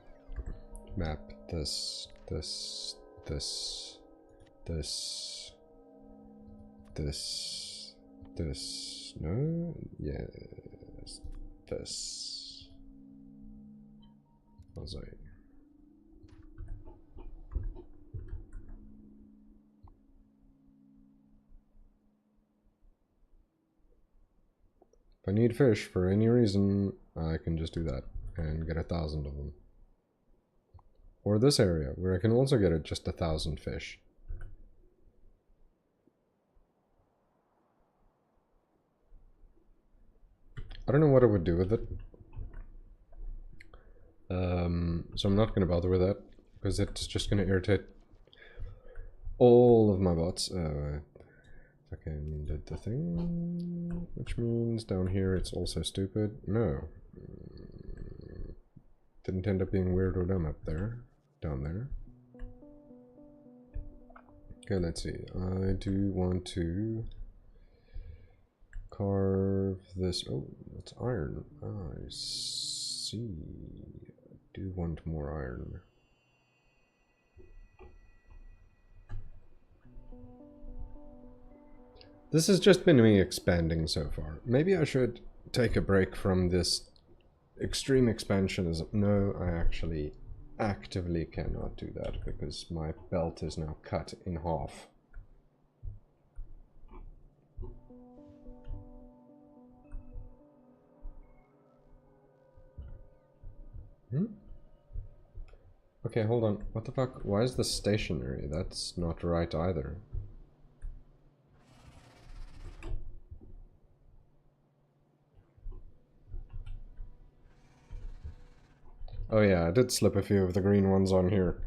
Map this. No, yes, this. Was I? If I need fish for any reason, I can just do that and get 1,000 of them. Or this area, where I can also get just 1,000 fish. I don't know what I would do with it. So I'm not going to bother with that, because it's just going to irritate all of my bots. Fucking did the thing, which means down here it's also stupid. No. Didn't end up being weird or dumb up there. Down there. Okay, let's see. I do want to carve this. Oh, it's iron. I see. I do want more iron. This has just been me expanding so far. Maybe I should take a break from this extreme expansionism. No, I actually actively cannot do that because my belt is now cut in half. Okay, hold on. What the fuck? Why is this stationary? That's not right either. Oh yeah, I did slip a few of the green ones on here.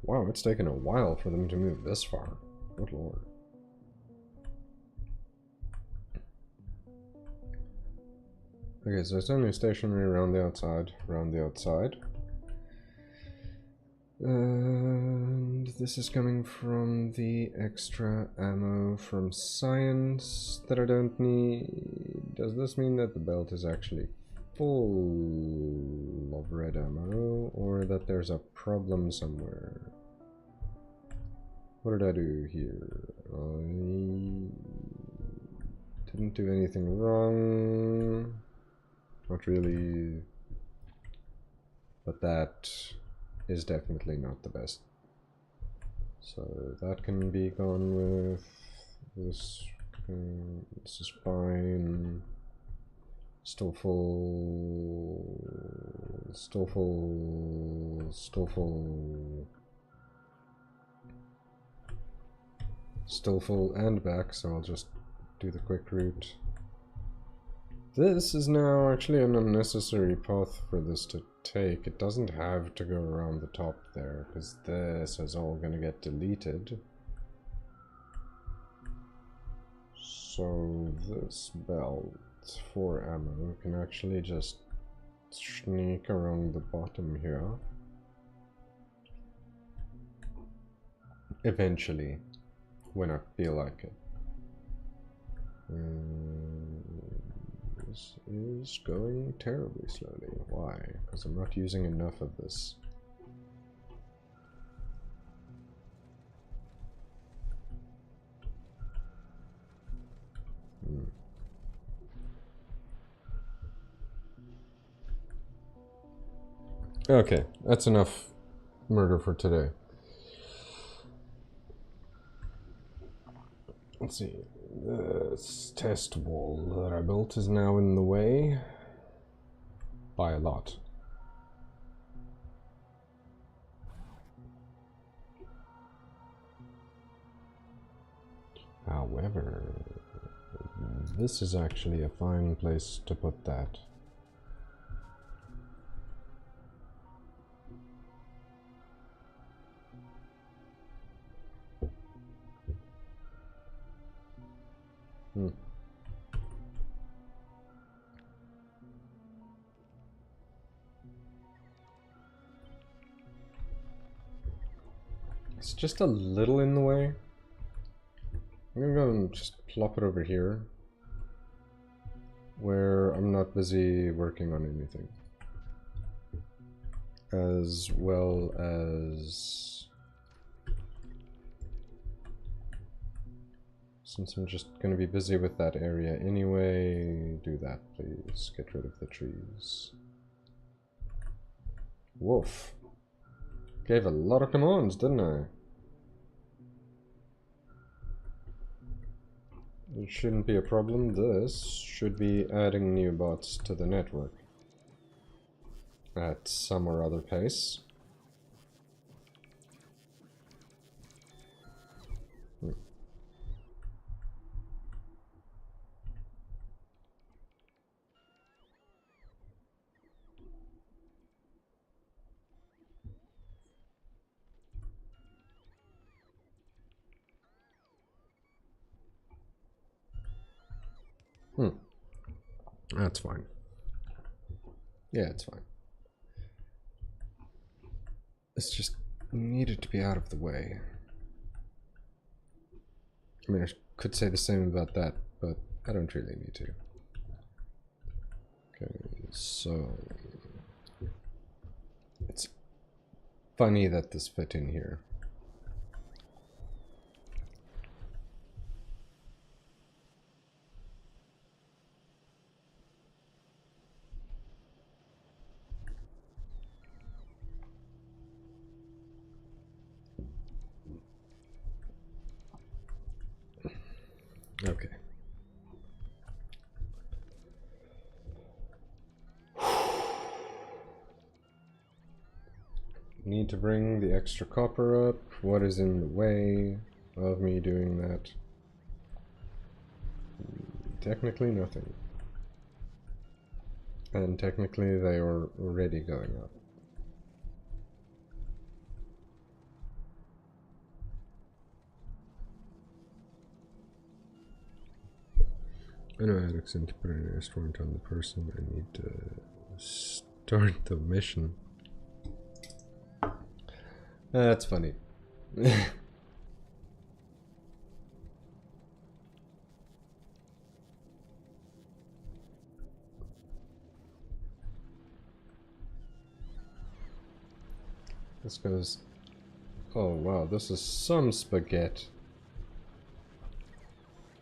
Wow, it's taken a while for them to move this far. Good lord. Okay, so it's only stationary around the outside. And this is coming from the extra ammo from science that I don't need. Does this mean that the belt is actually full of red ammo, or that there's a problem somewhere? What did I do here? I didn't do anything wrong. Not really. But that is definitely not the best So that can be gone with this. This is fine. Still full. Still full. Still full. Still full and back, so I'll just do the quick route. This is now actually an unnecessary path for this to take. It doesn't have to go around the top there, because this is all going to get deleted. So this belt for ammo can actually just sneak around the bottom here. Eventually, when I feel like it. This is going terribly slowly. Why? Because I'm not using enough of this. Okay, that's enough murder for today. Let's see. This test wall that I built is now in the way by a lot. However, this is actually a fine place to put that. It's just a little in the way. I'm gonna go and just plop it over here, where I'm not busy working on anything. As well as... since I'm just gonna be busy with that area anyway, do that please. Get rid of the trees. Woof. Gave a lot of commands, didn't I? It shouldn't be a problem. This should be adding new bots to the network at some or other pace. That's fine. Yeah, it's fine. It's just needed to be out of the way. I mean, I could say the same about that, but I don't really need to. Okay, so... it's funny that this fit in here. Okay. Need to bring the extra copper up. What is in the way of me doing that? Technically nothing. And technically they are already going up. I know Alex and to put an restaurant on the person. I need to start the mission. That's funny. This goes... oh wow, this is some spaghetti.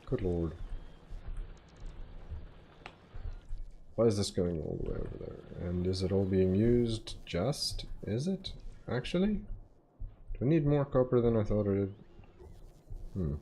Good lord. Why is this going all the way over there? And is it all being used just? Is it? Actually? Do I need more copper than I thought I did? Hmm.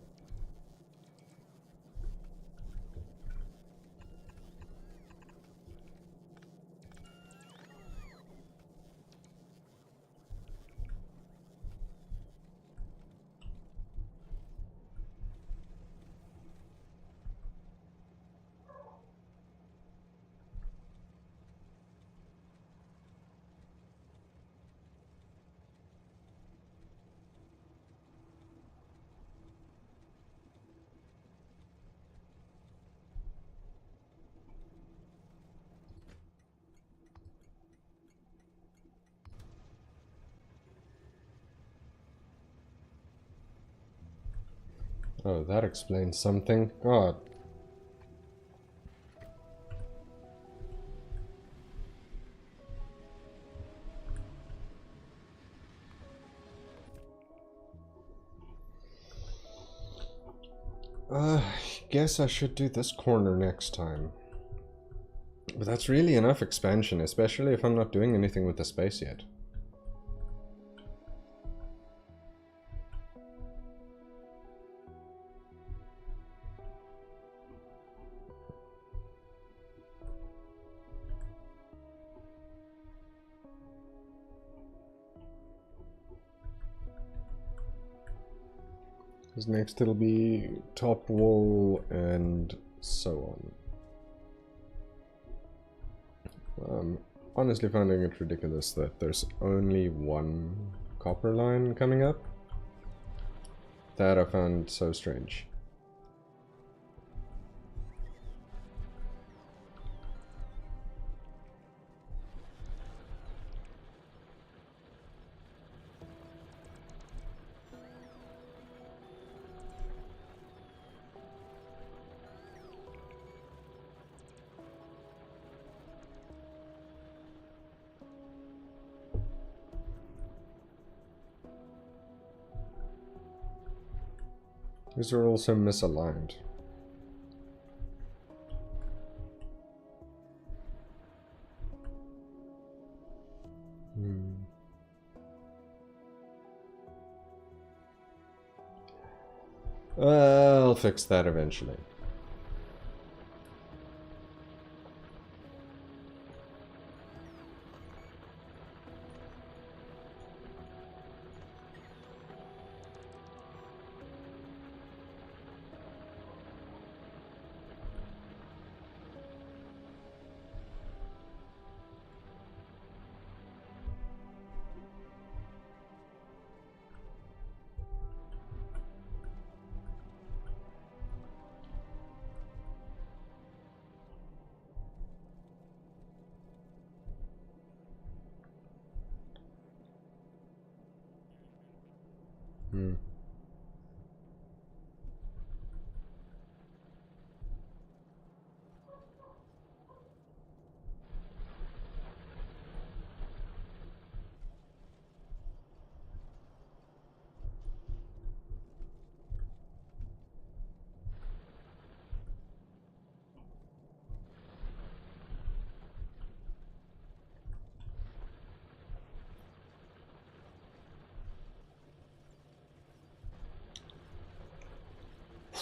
Oh, that explains something. God. Guess I should do this corner next time. But that's really enough expansion, especially if I'm not doing anything with the space yet. Because next it'll be top wall and so on. Honestly finding it ridiculous that there's only one copper line coming up. That I found so strange. These are also misaligned. I'll fix that eventually.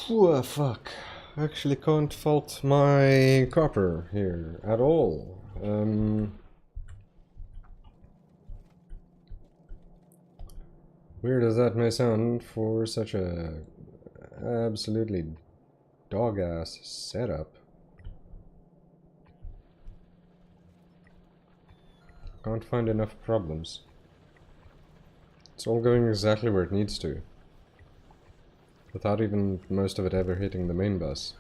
Whoa, fuck. I actually can't fault my copper here at all. Weird as that may sound for such a absolutely dog-ass setup. Can't find enough problems. It's all going exactly where it needs to. Without even most of it ever hitting the main bus.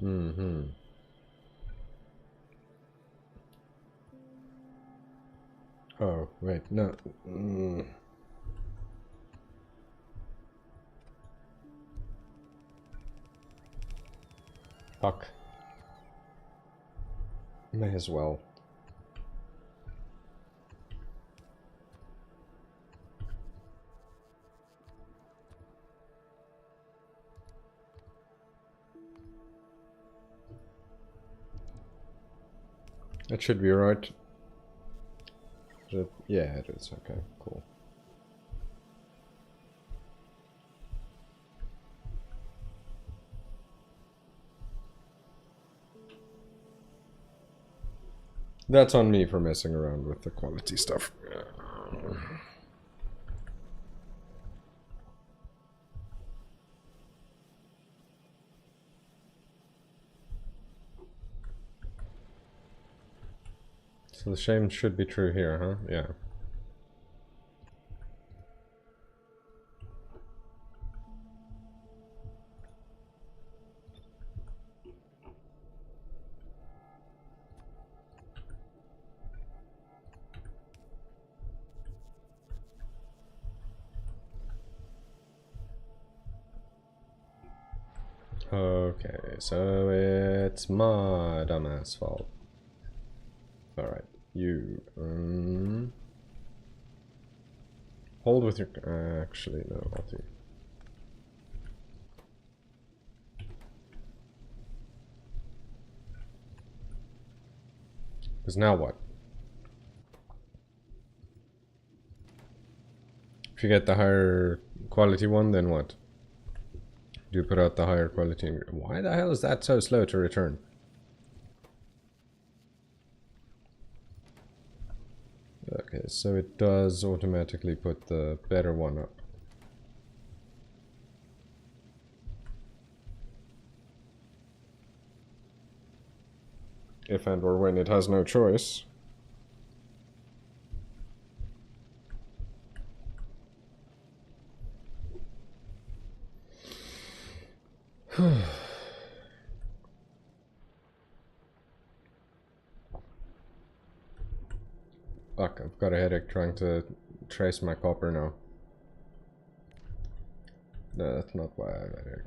Mm-hmm. Oh, wait, no. Fuck. May as well. That should be right. Yeah, it is. Okay, cool. That's on me for messing around with the quality stuff. So the same should be true here, huh? Yeah. Okay, so it's my dumbass fault. Alright, you... hold with your... actually, no, I'll do. Because now what? If you get the higher quality one, then what? Do you put out the higher quality? Why the hell is that so slow to return? Okay, so it does automatically put the better one up. If and or when it has no choice. Fuck, I've got a headache trying to trace my copper now. No, that's not why I have a headache.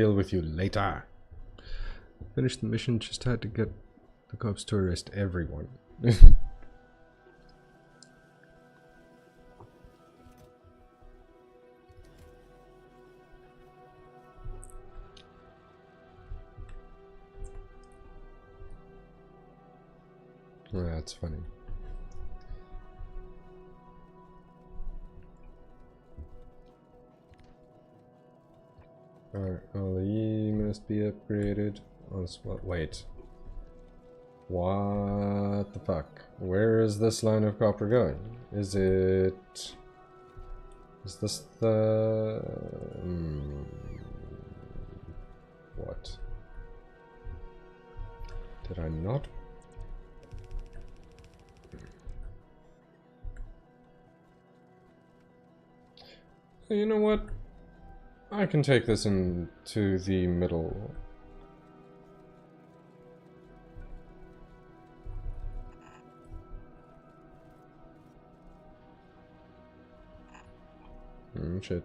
deal with you later. Finish the mission, just had to get the cops to arrest everyone. That's funny. Alright, LE must be upgraded on spot. Wait. What the fuck? Where is this line of copper going? Is it... Is this the... What? Did I not? You know what? I can take this into the middle. Shit.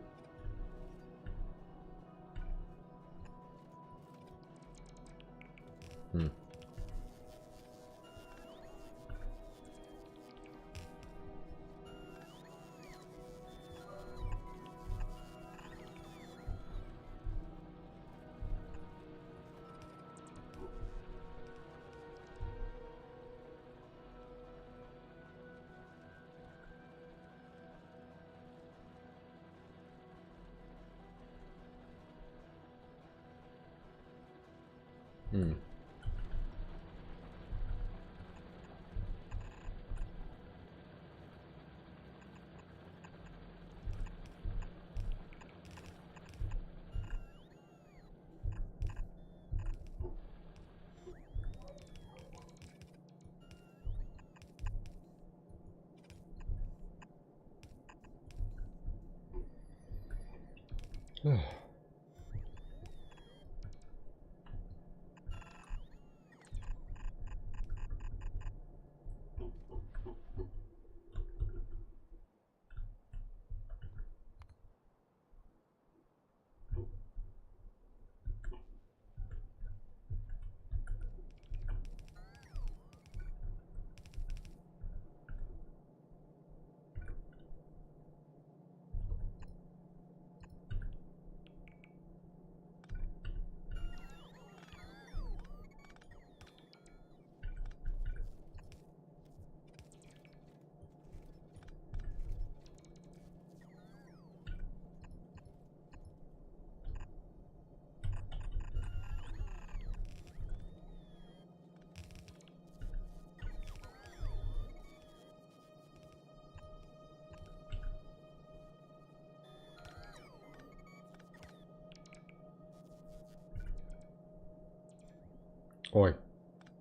Oi.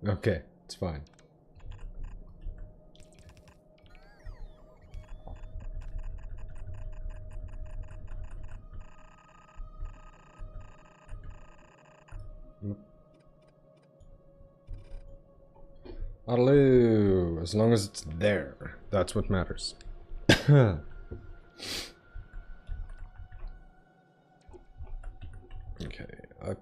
Okay, it's fine. Hello. As long as it's there, that's what matters. Okay, I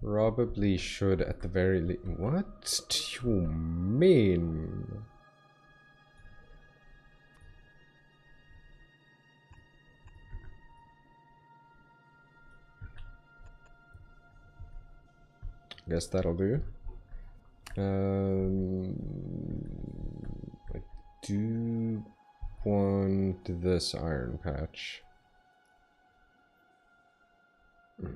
probably should at the very least. What do you mean? Guess that'll do. I do want this iron patch. I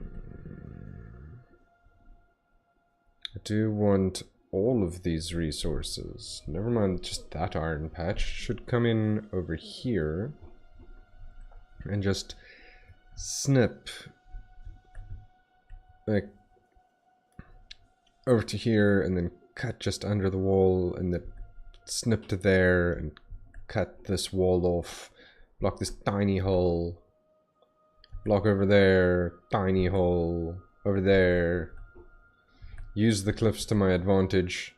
do want all of these resources. Never mind just that iron patch. Should come in over here and just snip like over to here and then cut just under the wall and then snip to there and cut this wall off, block this tiny hole, block over there, tiny hole over there, use the cliffs to my advantage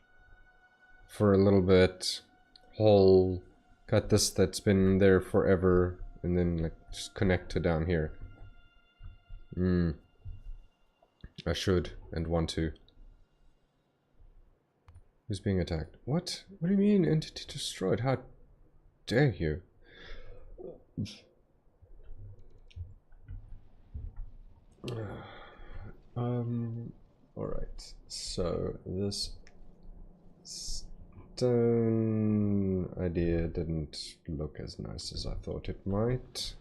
for a little bit, hole, cut this that's been there forever, and then like just connect to down here. I should and want to. Who's being attacked? What? What do you mean entity destroyed? How dare you? Alright. So this stone idea didn't look as nice as I thought it might.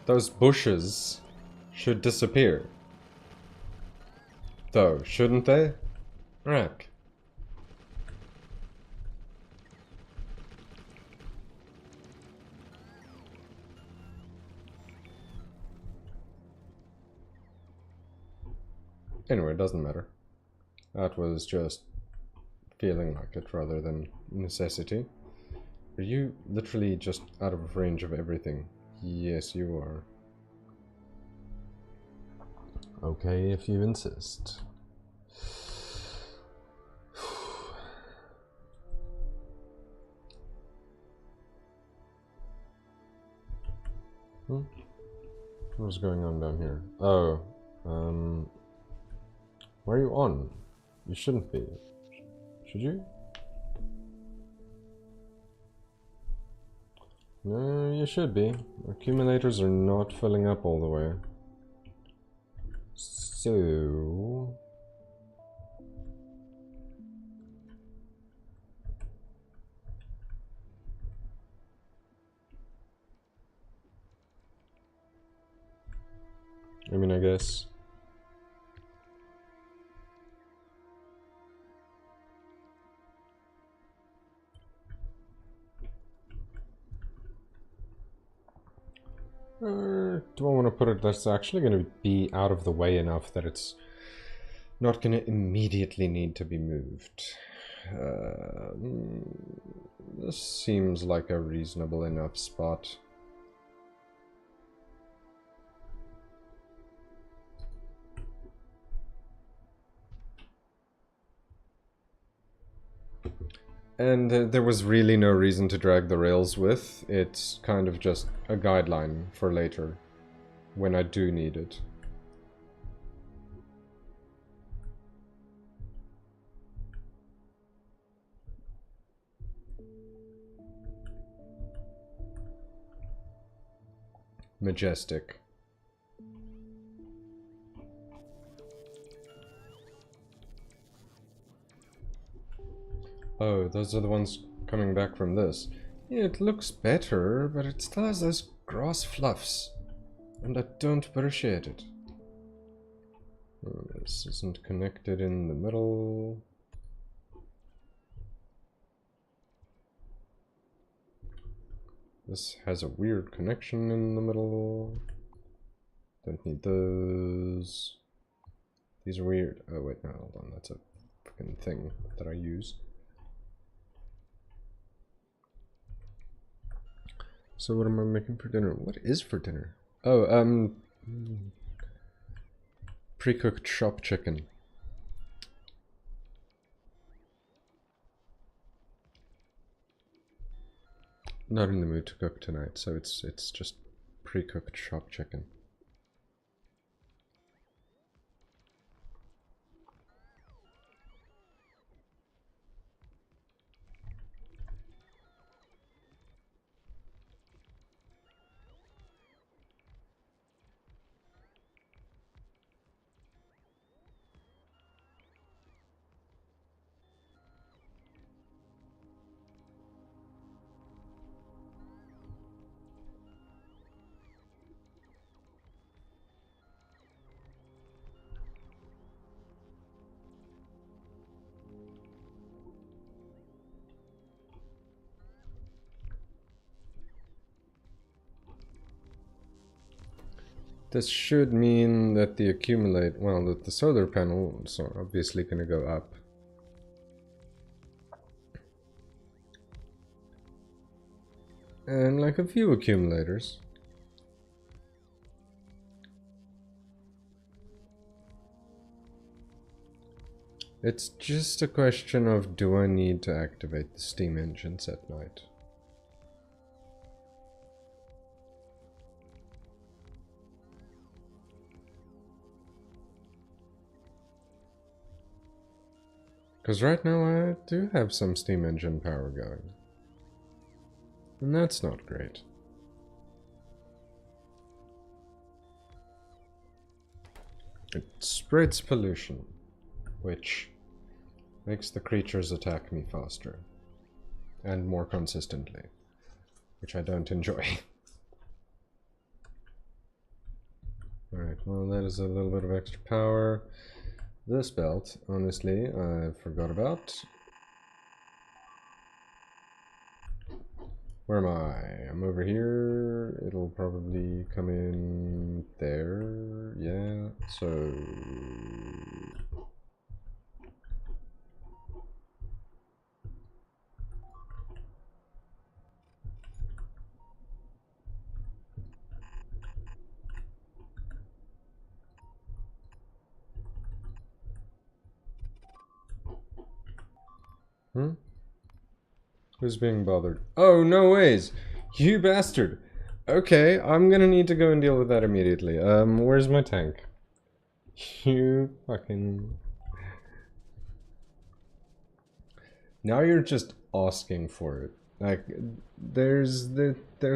Those bushes should disappear. Though, shouldn't they? Rack. Anyway, it doesn't matter. That was just feeling like it rather than necessity. Are you literally just out of range of everything? Yes, you are. Okay, if you insist. What's going on down here? Oh, why are you on? You shouldn't be. Should you? No, you should be. Accumulators are not filling up all the way. So... I mean, I guess... do I want to put it that's actually going to be out of the way enough that it's not going to immediately need to be moved? This seems like a reasonable enough spot. And there was really no reason to drag the rails with. It's kind of just a guideline for later, when I do need it. Majestic. Oh, those are the ones coming back from this. Yeah, it looks better, but it still has those grass fluffs. And I don't appreciate it. Oh, this isn't connected in the middle. This has a weird connection in the middle. Don't need those. These are weird. Oh wait, no, hold on. That's a freaking thing that I use. So what am I making for dinner? What is for dinner? Oh, pre-cooked shop chicken. Not in the mood to cook tonight, so it's just pre-cooked shop chicken. This should mean that the that the solar panels are obviously going to go up. And like a few accumulators. It's just a question of, do I need to activate the steam engines at night? Because right now I do have some steam engine power going. And that's not great. It spreads pollution, which makes the creatures attack me faster. And more consistently. Which I don't enjoy. Alright, well that is a little bit of extra power. This belt, honestly, I forgot about. Where am I? I'm over here. It'll probably come in there. Yeah, so... Hmm? Who's being bothered? Oh, no ways! You bastard! Okay, I'm gonna need to go and deal with that immediately. Where's my tank? You fucking... Now you're just asking for it. Like, there's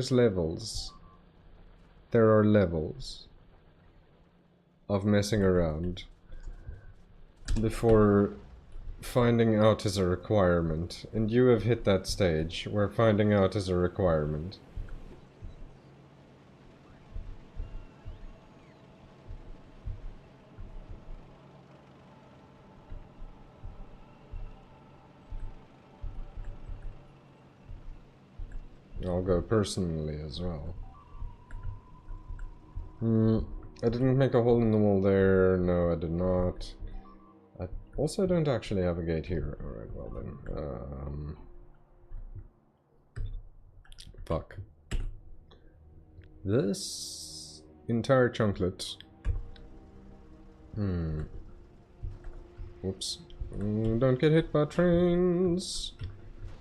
levels. There are levels of messing around before finding out is a requirement, and you have hit that stage where finding out is a requirement. I'll go personally as well. I didn't make a hole in the wall there. No, I did not. I also don't actually have a gate here. Alright, well then. Fuck. This entire chunklet. Whoops. Don't get hit by trains.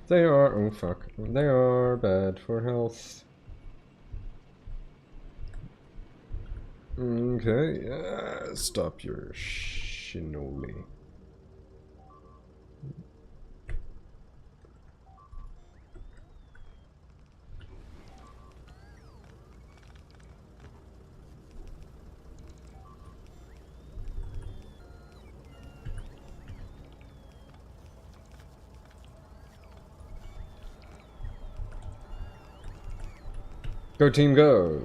They are, oh fuck, they are bad for health. Okay, stop your shinoli. Go team, go!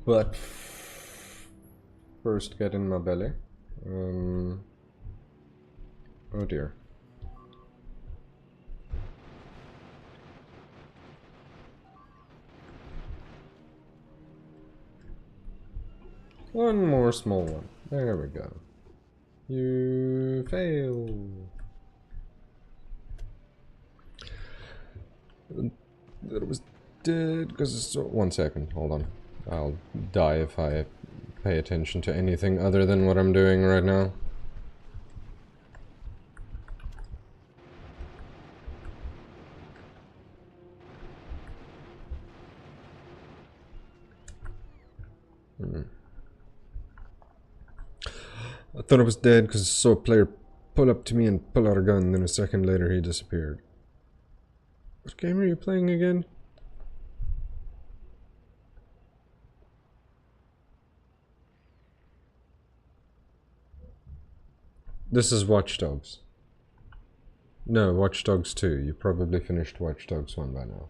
But first get in my belly. Oh dear. One more small one. There we go. You fail. That was dead because it's so... 1 second, hold on. I'll die if I pay attention to anything other than what I'm doing right now. I thought I was dead because I saw a player pull up to me and pull out a gun, then a second later he disappeared. What game are you playing again? This is Watch Dogs. No, Watch Dogs 2. You probably finished Watch Dogs 1 by now.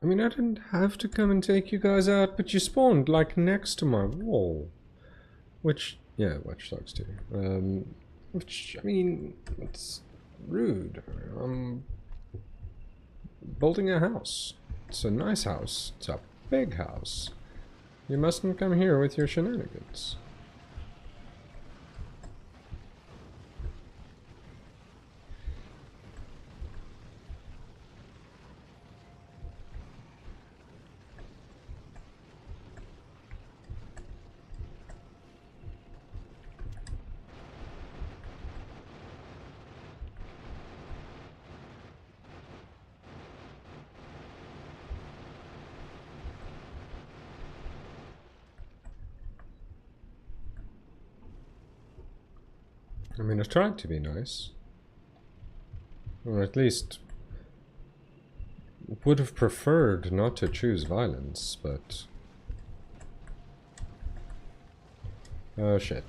I mean, I didn't have to come and take you guys out, but you spawned, like, next to my wall. Which, yeah, which sucks too. Which, I mean, it's rude. I'm building a house. It's a nice house. It's a big house. You mustn't come here with your shenanigans. I mean, I tried to be nice. Or at least would have preferred not to choose violence, but... oh, shit.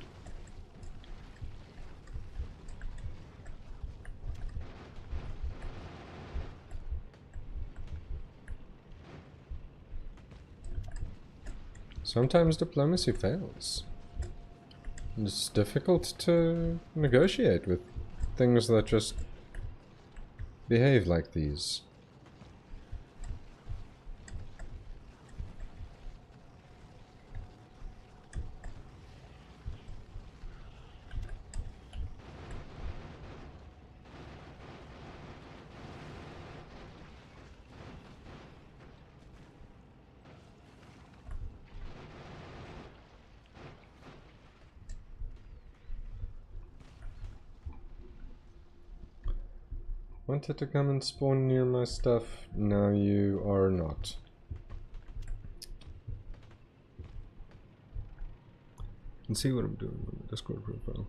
Sometimes diplomacy fails. It's difficult to negotiate with things that just behave like these. Wanted to come and spawn near my stuff, now you are not. And see what I'm doing on the Discord profile.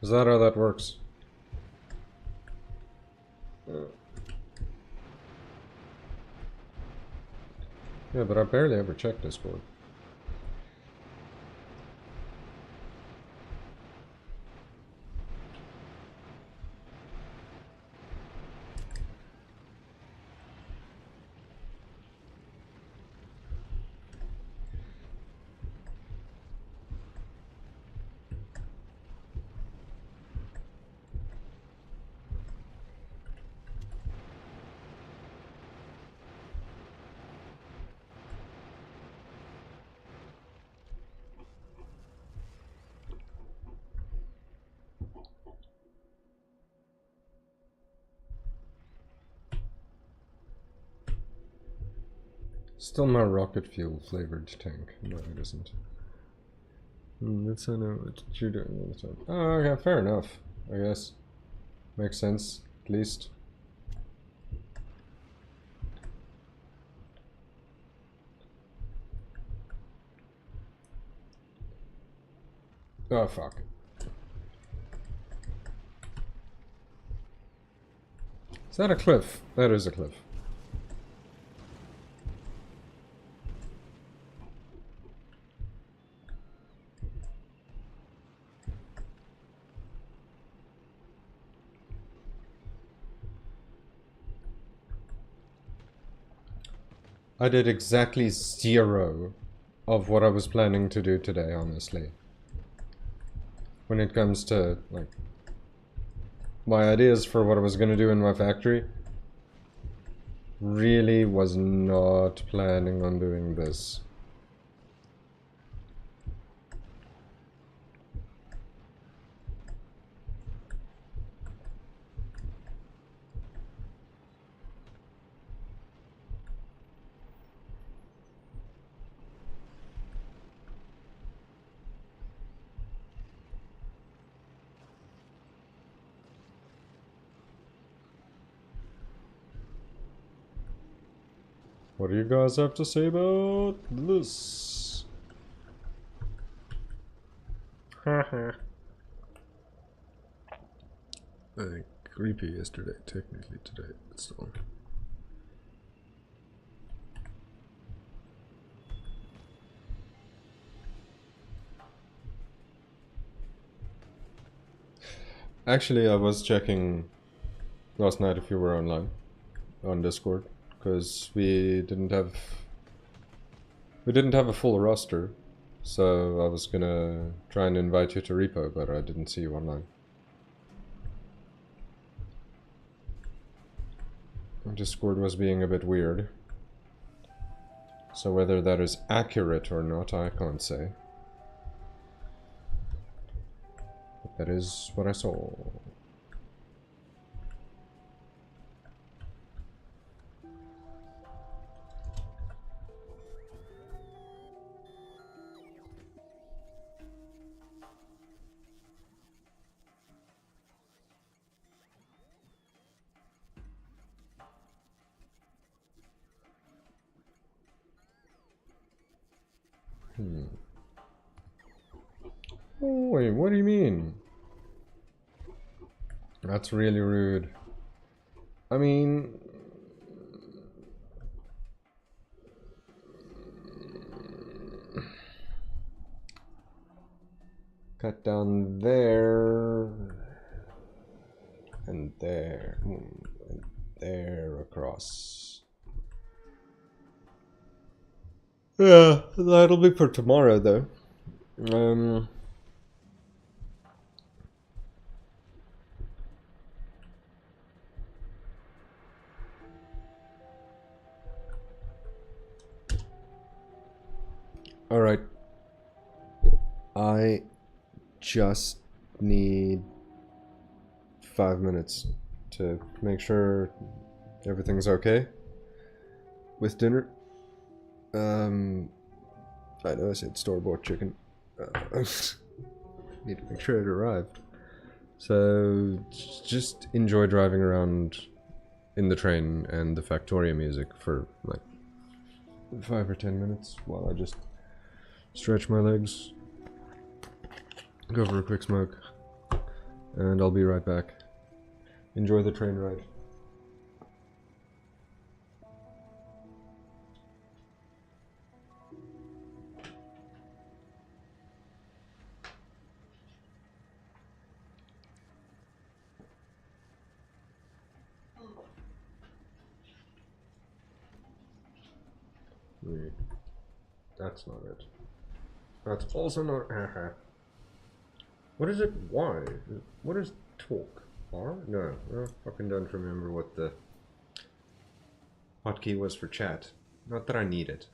Is that how that works? Yeah, but I barely ever check Discord. Still my rocket fuel flavored tank. No, it isn't. That's I know what you're doing all the time. Oh, okay, fair enough. I guess. Makes sense, at least. Oh, fuck. Is that a cliff? That is a cliff. I did exactly 0 of what I was planning to do today, honestly. When it comes to, like, my ideas for what I was gonna do in my factory, really was not planning on doing this. What do you guys have to say about this? Haha. I think creepy yesterday, technically today, but still. Actually, I was checking last night if you were online. on Discord because we didn't have a full roster, so I was gonna try and invite you to repo, but I didn't see you online. Discord was being a bit weird, so whether that is accurate or not, I can't say. But that is what I saw. Oh, wait, what do you mean? That's really rude. I mean... Cut down there... And there... And there across. Yeah, that'll be for tomorrow, though. Alright. I just need 5 minutes to make sure everything's okay with dinner. I know I said store-bought chicken. Need to make sure it arrived. So just enjoy driving around in the train and the Factorio music for like 5 or 10 minutes while I just stretch my legs, go for a quick smoke, and I'll be right back. Enjoy the train ride. Wait, that's not it. That's also not. What is it? Why? What is talk? R? No, I fucking don't remember what the hotkey was for chat. Not that I need it.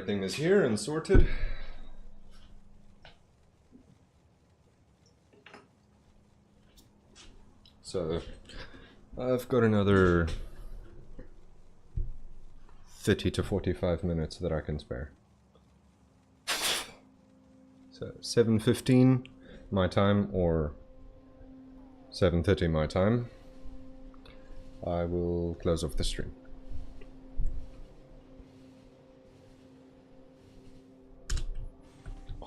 everything is here and sorted. So, I've got another 30 to 45 minutes that I can spare. So, 7:15 my time, or 7:30 my time, I will close off the stream.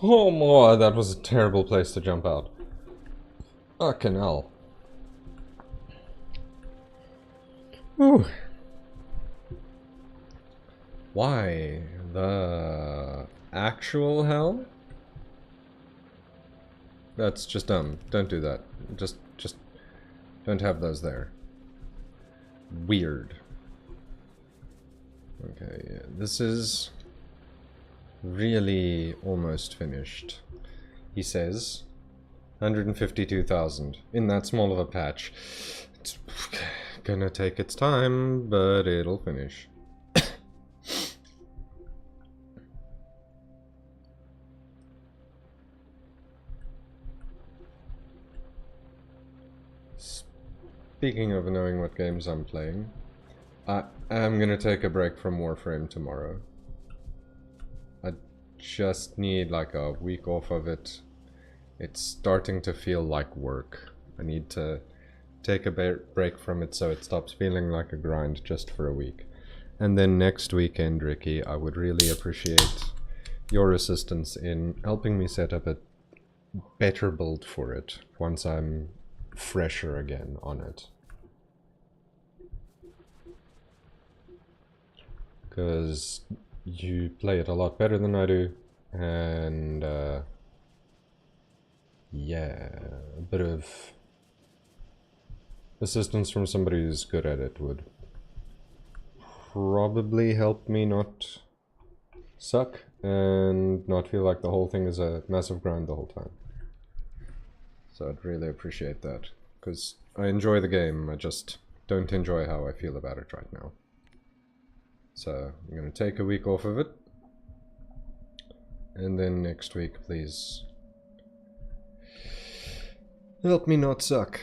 Oh my, that was a terrible place to jump out. Fucking hell. Whew. Why the actual hell? That's just dumb. Don't do that. Just don't have those there. Weird. Okay, yeah, this is really almost finished. He says 152,000 in that small of a patch. It's gonna take its time, but it'll finish. Speaking of knowing what games I'm playing, I am gonna take a break from Warframe tomorrow. I just need like a week off of it. It's starting to feel like work. I need to take a break from it so it stops feeling like a grind just for a week. And then next weekend, Ricky, I would really appreciate your assistance in helping me set up a better build for it once I'm fresher again on it. Because you play it a lot better than I do, and yeah, a bit of assistance from somebody who's good at it would probably help me not suck and not feel like the whole thing is a massive grind the whole time. So I'd really appreciate that, because I enjoy the game, I just don't enjoy how I feel about it right now. So I'm gonna take a week off of it, and then next week, please help me not suck.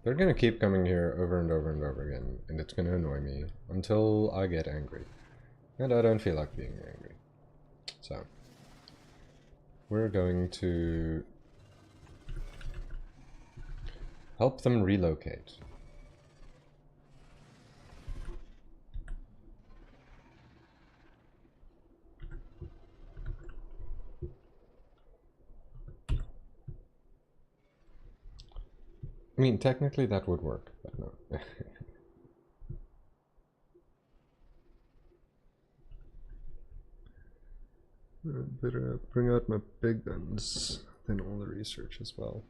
They're gonna keep coming here over and over and over again, and it's gonna annoy me until I get angry. And I don't feel like being angry. So, we're going to help them relocate. I mean, technically that would work, but no. Better bring out my big guns than all the research as well.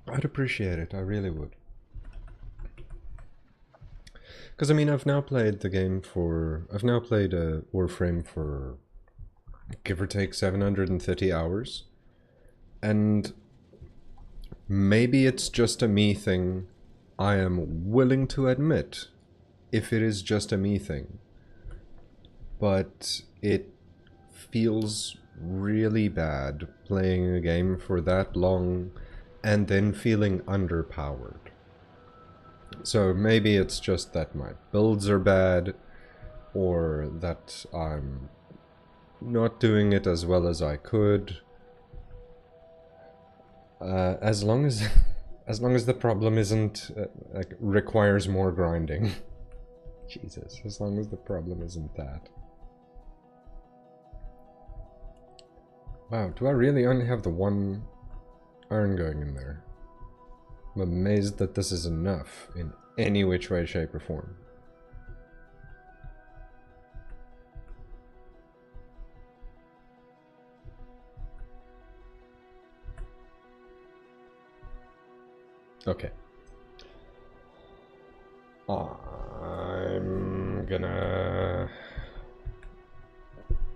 I'd appreciate it, I really would. Because I mean, I've now played Warframe for give or take 730 hours, and maybe it's just a me thing. I am willing to admit if it is just a me thing, but it feels really bad playing a game for that long and then feeling underpowered. So maybe it's just that my builds are bad, or that I'm not doing it as well as I could. As long as the problem isn't like requires more grinding. Jesus, as long as the problem isn't that. Wow, do I really only have the one iron going in there? I'm amazed that this is enough in any which way, shape, or form. Okay, I'm gonna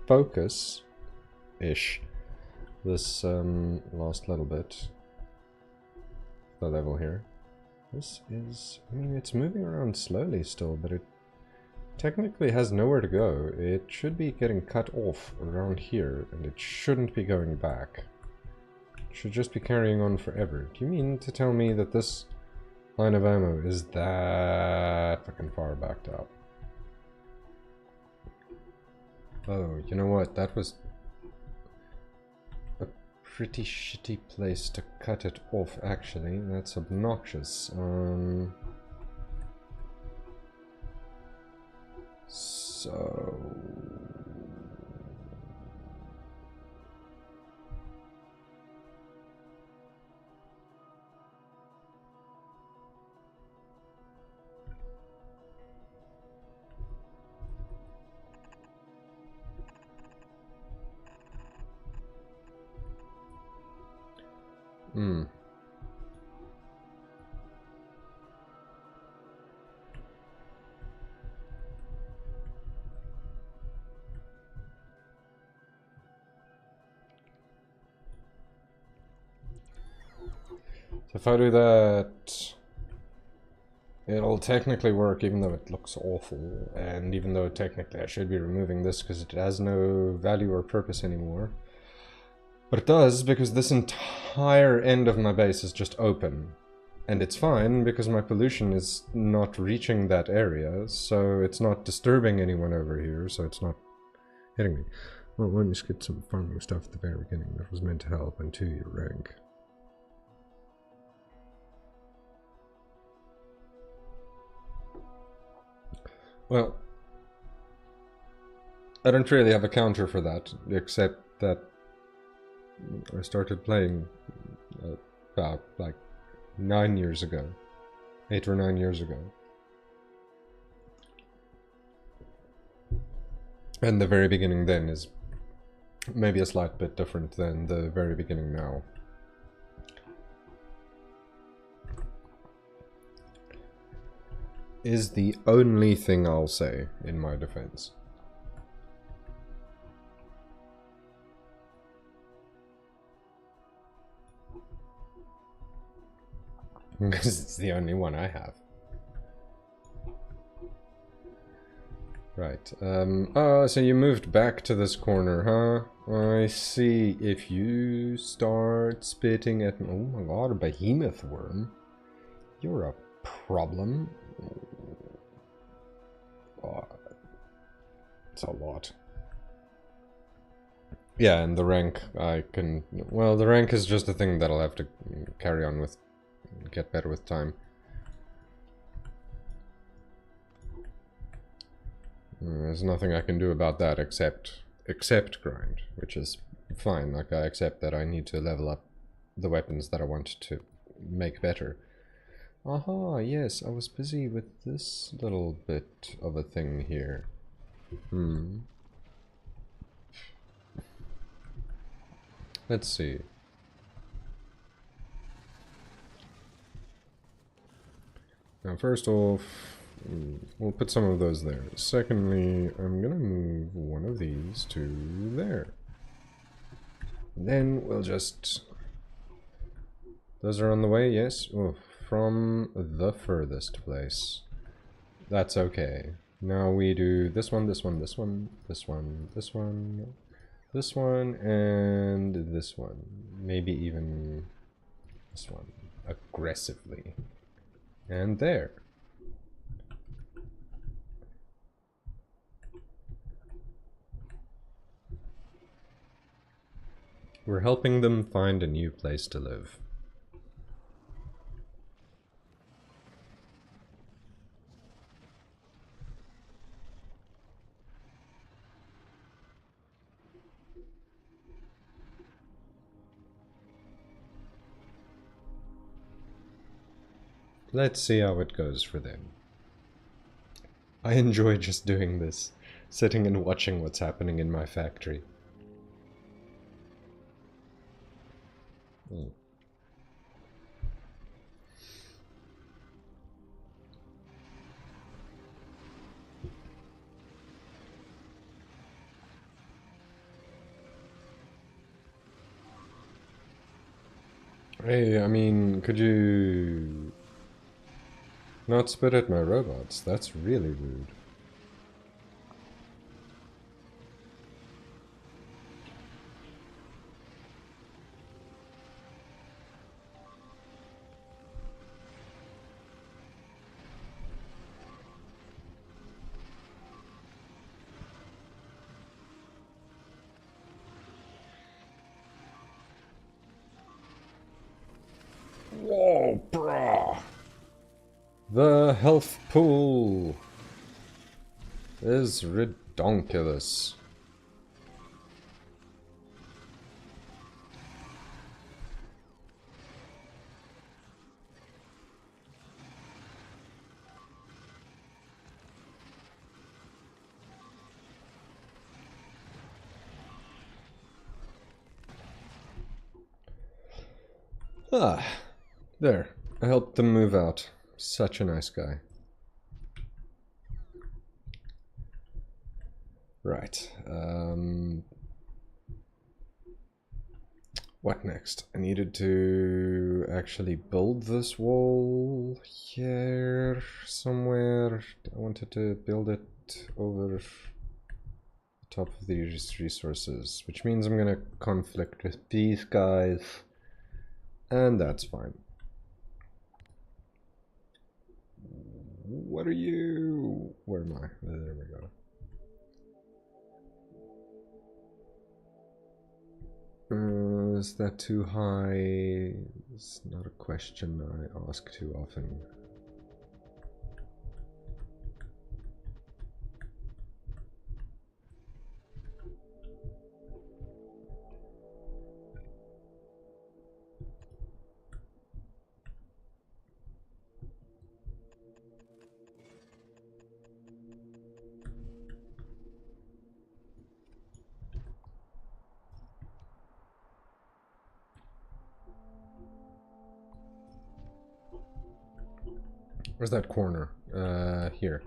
focus-ish this last little bit, the level here. This is, I mean, it's moving around slowly still, but it technically has nowhere to go. It should be getting cut off around here, and it shouldn't be going back. It should just be carrying on forever. Do you mean to tell me that this line of ammo is that fucking far backed up? Oh, you know what? That was a pretty shitty place to cut it off, actually. That's obnoxious. So... Hmm. So if I do that, it'll technically work even though it looks awful, and even though technically I should be removing this because it has no value or purpose anymore. But it does, because this entire end of my base is just open. And it's fine, because my pollution is not reaching that area, so it's not disturbing anyone over here, so it's not hitting me. Well, let me just get some farming stuff at the very beginning that was meant to help, and 2 your rank. Well, I don't really have a counter for that, except that I started playing about, like, 9 years ago. 8 or 9 years ago. And the very beginning then is maybe a slight bit different than the very beginning now. Is the only thing I'll say in my defense. Because it's the only one I have. Right. Oh, so you moved back to this corner, huh? I see. If you start spitting at... Oh my god, a behemoth worm. You're a problem. Oh, it's a lot. Yeah, and the rank, I can... Well, the rank is just a thing that I'll have to carry on with. Get better with time. There's nothing I can do about that except grind, which is fine. Like, I accept that I need to level up the weapons that I want to make better. Aha, yes, I was busy with this little bit of a thing here. Let's see. Now, first off, we'll put some of those there. Secondly, I'm gonna move one of these to there. Then we'll just... Those are on the way, yes? Oh, from the furthest place. That's okay. Now we do this one, this one, this one, this one, this one, this one, and this one. Maybe even this one. Aggressively. And there. We're helping them find a new place to live. Let's see how it goes for them. I enjoy just doing this, sitting and watching what's happening in my factory. Hey, I mean, could you not spit at my robots? That's really rude. Whoa, brah! The health pool is redonkulous. Ah, there. I helped him move out. Such a nice guy. Right. What next? I needed to actually build this wall here somewhere. I wanted to build it over the top of these resources, which means I'm gonna conflict with these guys, and that's fine. What are you? Where am I? There we go. Is that too high? It's not a question I ask too often. Where's that corner? Here.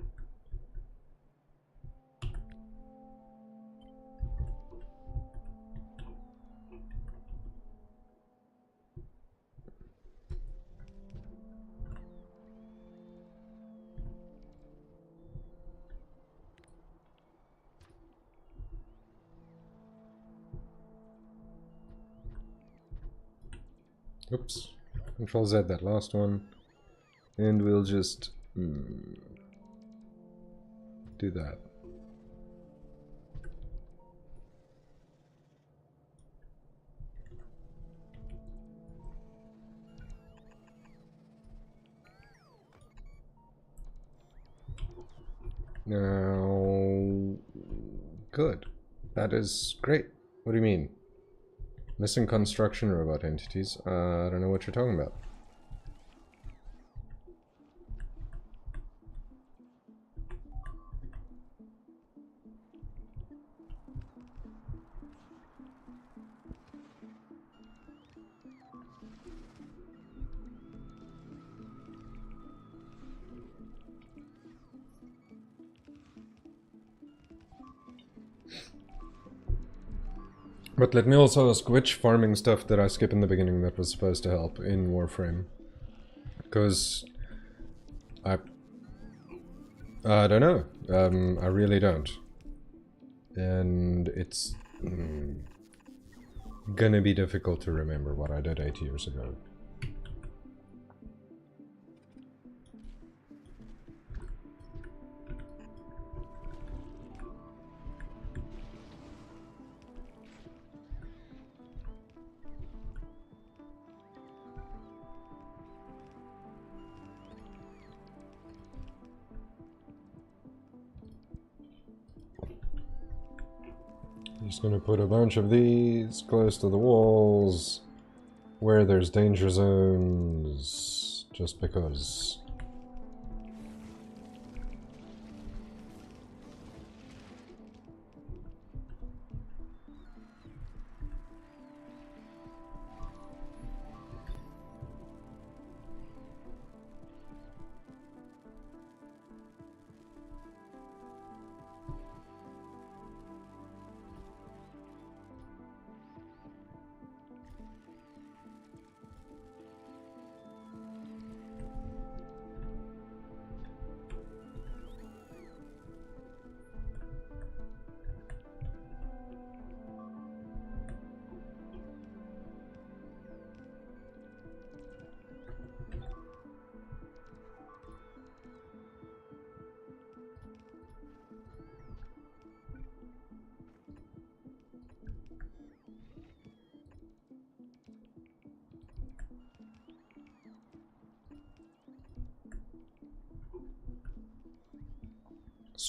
Oops. Control Z that last one. And we'll just do that. Now, good. That is great. What do you mean? Missing construction robot entities? I don't know what you're talking about. But let me also ask, which farming stuff did I skip in the beginning that was supposed to help in Warframe? Because I don't know. I really don't. And it's gonna be difficult to remember what I did 8 years ago. Just gonna put a bunch of these close to the walls, where there's danger zones, just because.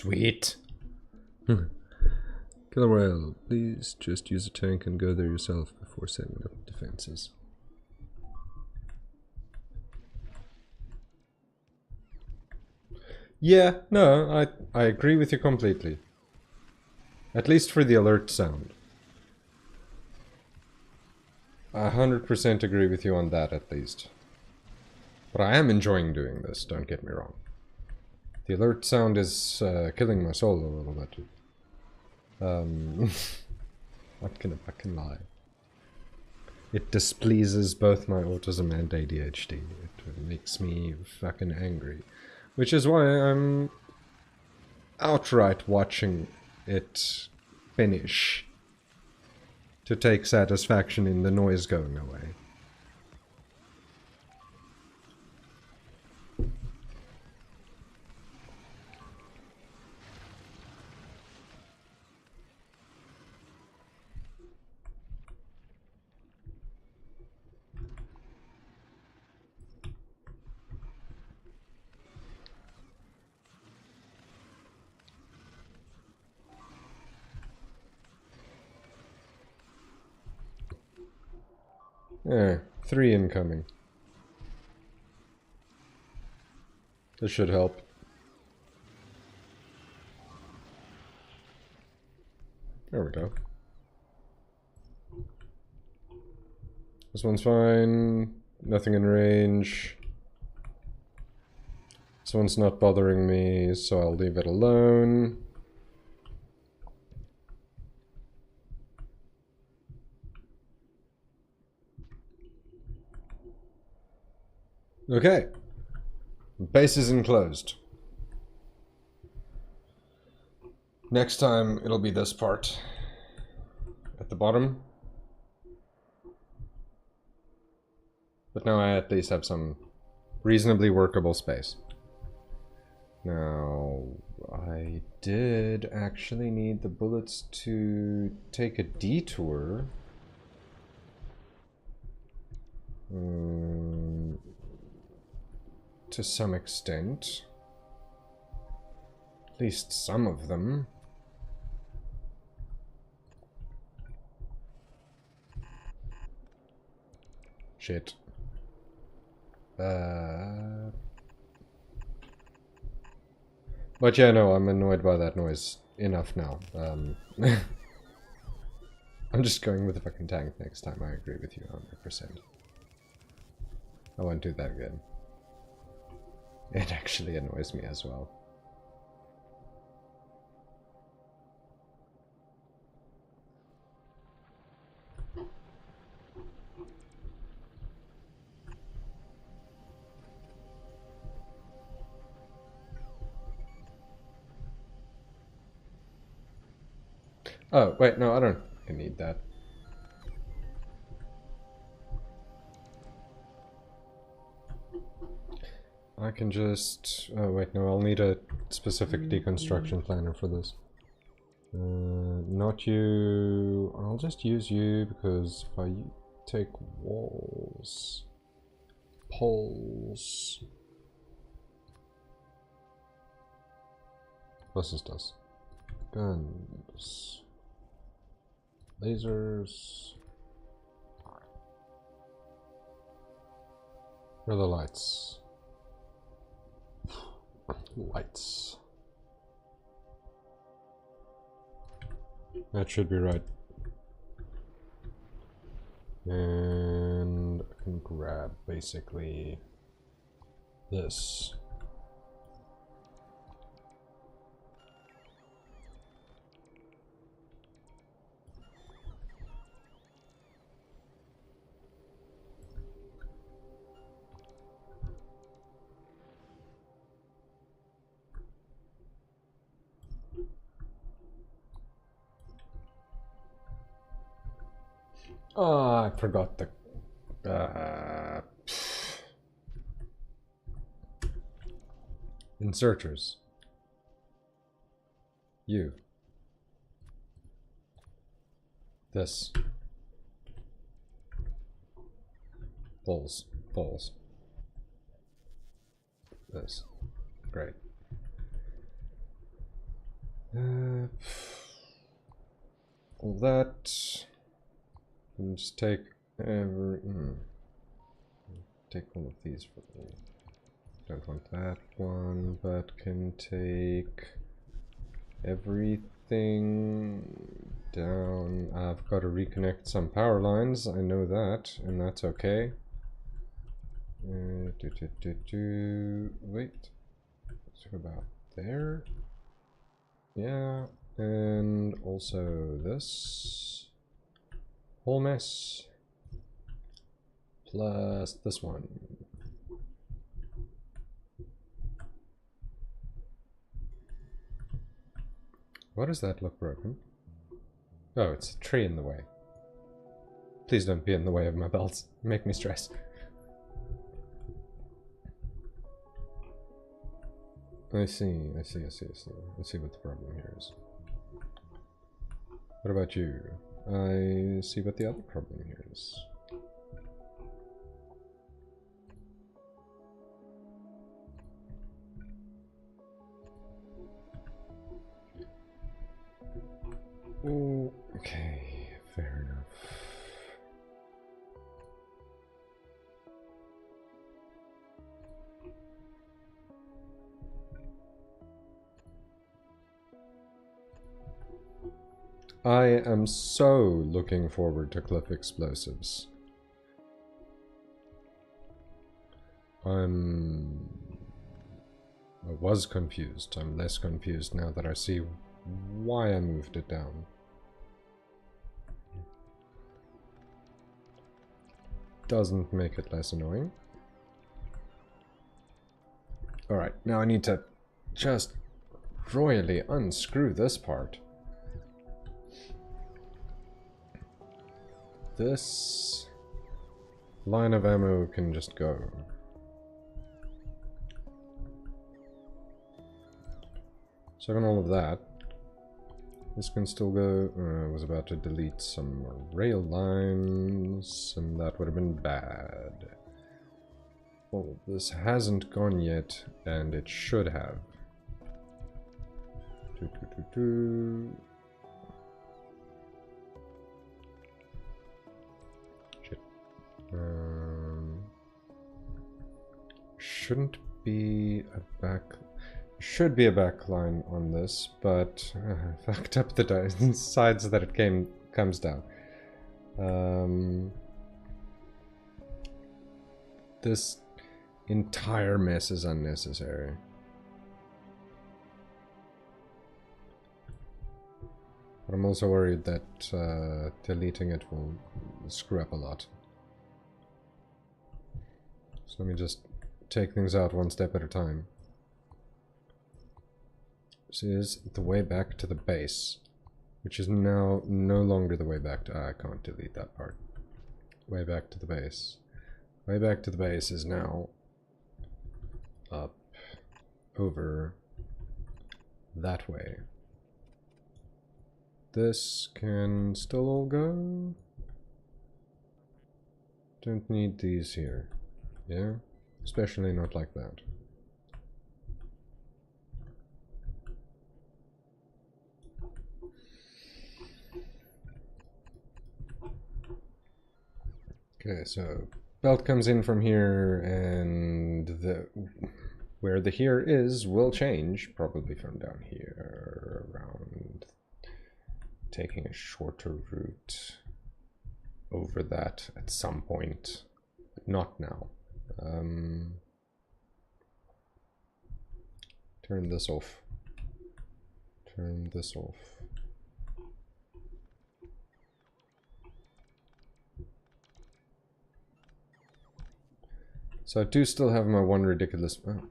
Sweet. Killer Whale, please just use a tank and go there yourself before setting up defenses. Yeah, no, I agree with you completely. At least for the alert sound. 100% agree with you on that, at least. But I am enjoying doing this, don't get me wrong. The alert sound is killing my soul a little bit. Not gonna fucking lie. It displeases both my autism and ADHD. It makes me fucking angry. Which is why I'm outright watching it finish to take satisfaction in the noise going away. Yeah, 3 incoming. This should help. There we go. This one's fine. Nothing in range. This one's not bothering me, so I'll leave it alone. Okay. Base is enclosed. Next time it'll be this part. At the bottom. But now I at least have some reasonably workable space. Now, I did actually need the bullets to take a detour. To some extent. At least some of them. Shit. But yeah, no, I'm annoyed by that noise enough now. I'm just going with the fucking tank next time. I agree with you 100%. I won't do that again. It actually annoys me as well. Oh, wait, no, I don't need that. I can just... Oh, wait, no, I'll need a specific deconstruction planner for this. Not you... I'll just use you, because if I take walls... Poles... Was ist das? Guns... Lasers... Where are the lights? Lights. That should be right. And I can grab basically this. Oh, I forgot the... Inserters. You. This. Poles. Poles. This. Great. that. And just take every... Take all of these for me. Don't want that one, but can take everything down. I've got to reconnect some power lines, I know that, and that's okay. Wait, let's go about there. Yeah, and also this whole mess. Plus this one. Why does that look broken? Oh, it's a tree in the way. Please don't be in the way of my belts. Make me stress. I see what the problem here is. What about you? I see what the other problem here is. Oh, okay, fair enough. I am so looking forward to cliff explosives. I was confused. I'm less confused now that I see why I moved it down. Doesn't make it less annoying. Alright, now I need to just royally unscrew this part. This line of ammo can just go. So on all of that, this can still go. I was about to delete some rail lines, and that would have been bad. Well, this hasn't gone yet, and it should have. Shit. Shouldn't be a back... Should be a backline on this, but I fucked up the sides that it comes down. This entire mess is unnecessary. But I'm also worried that deleting it will screw up a lot. So let me just take things out one step at a time. This is the way back to the base, which is now no longer the way back to... I can't delete that part. Way back to the base. Way back to the base is now up, over, that way. This can still all go. Don't need these here. Yeah? Especially not like that. Okay, so belt comes in from here, and where the here is will change, probably from down here, around, taking a shorter route over that at some point, but not now. Turn this off. Turn this off. So I do still have my one ridiculous... Oh.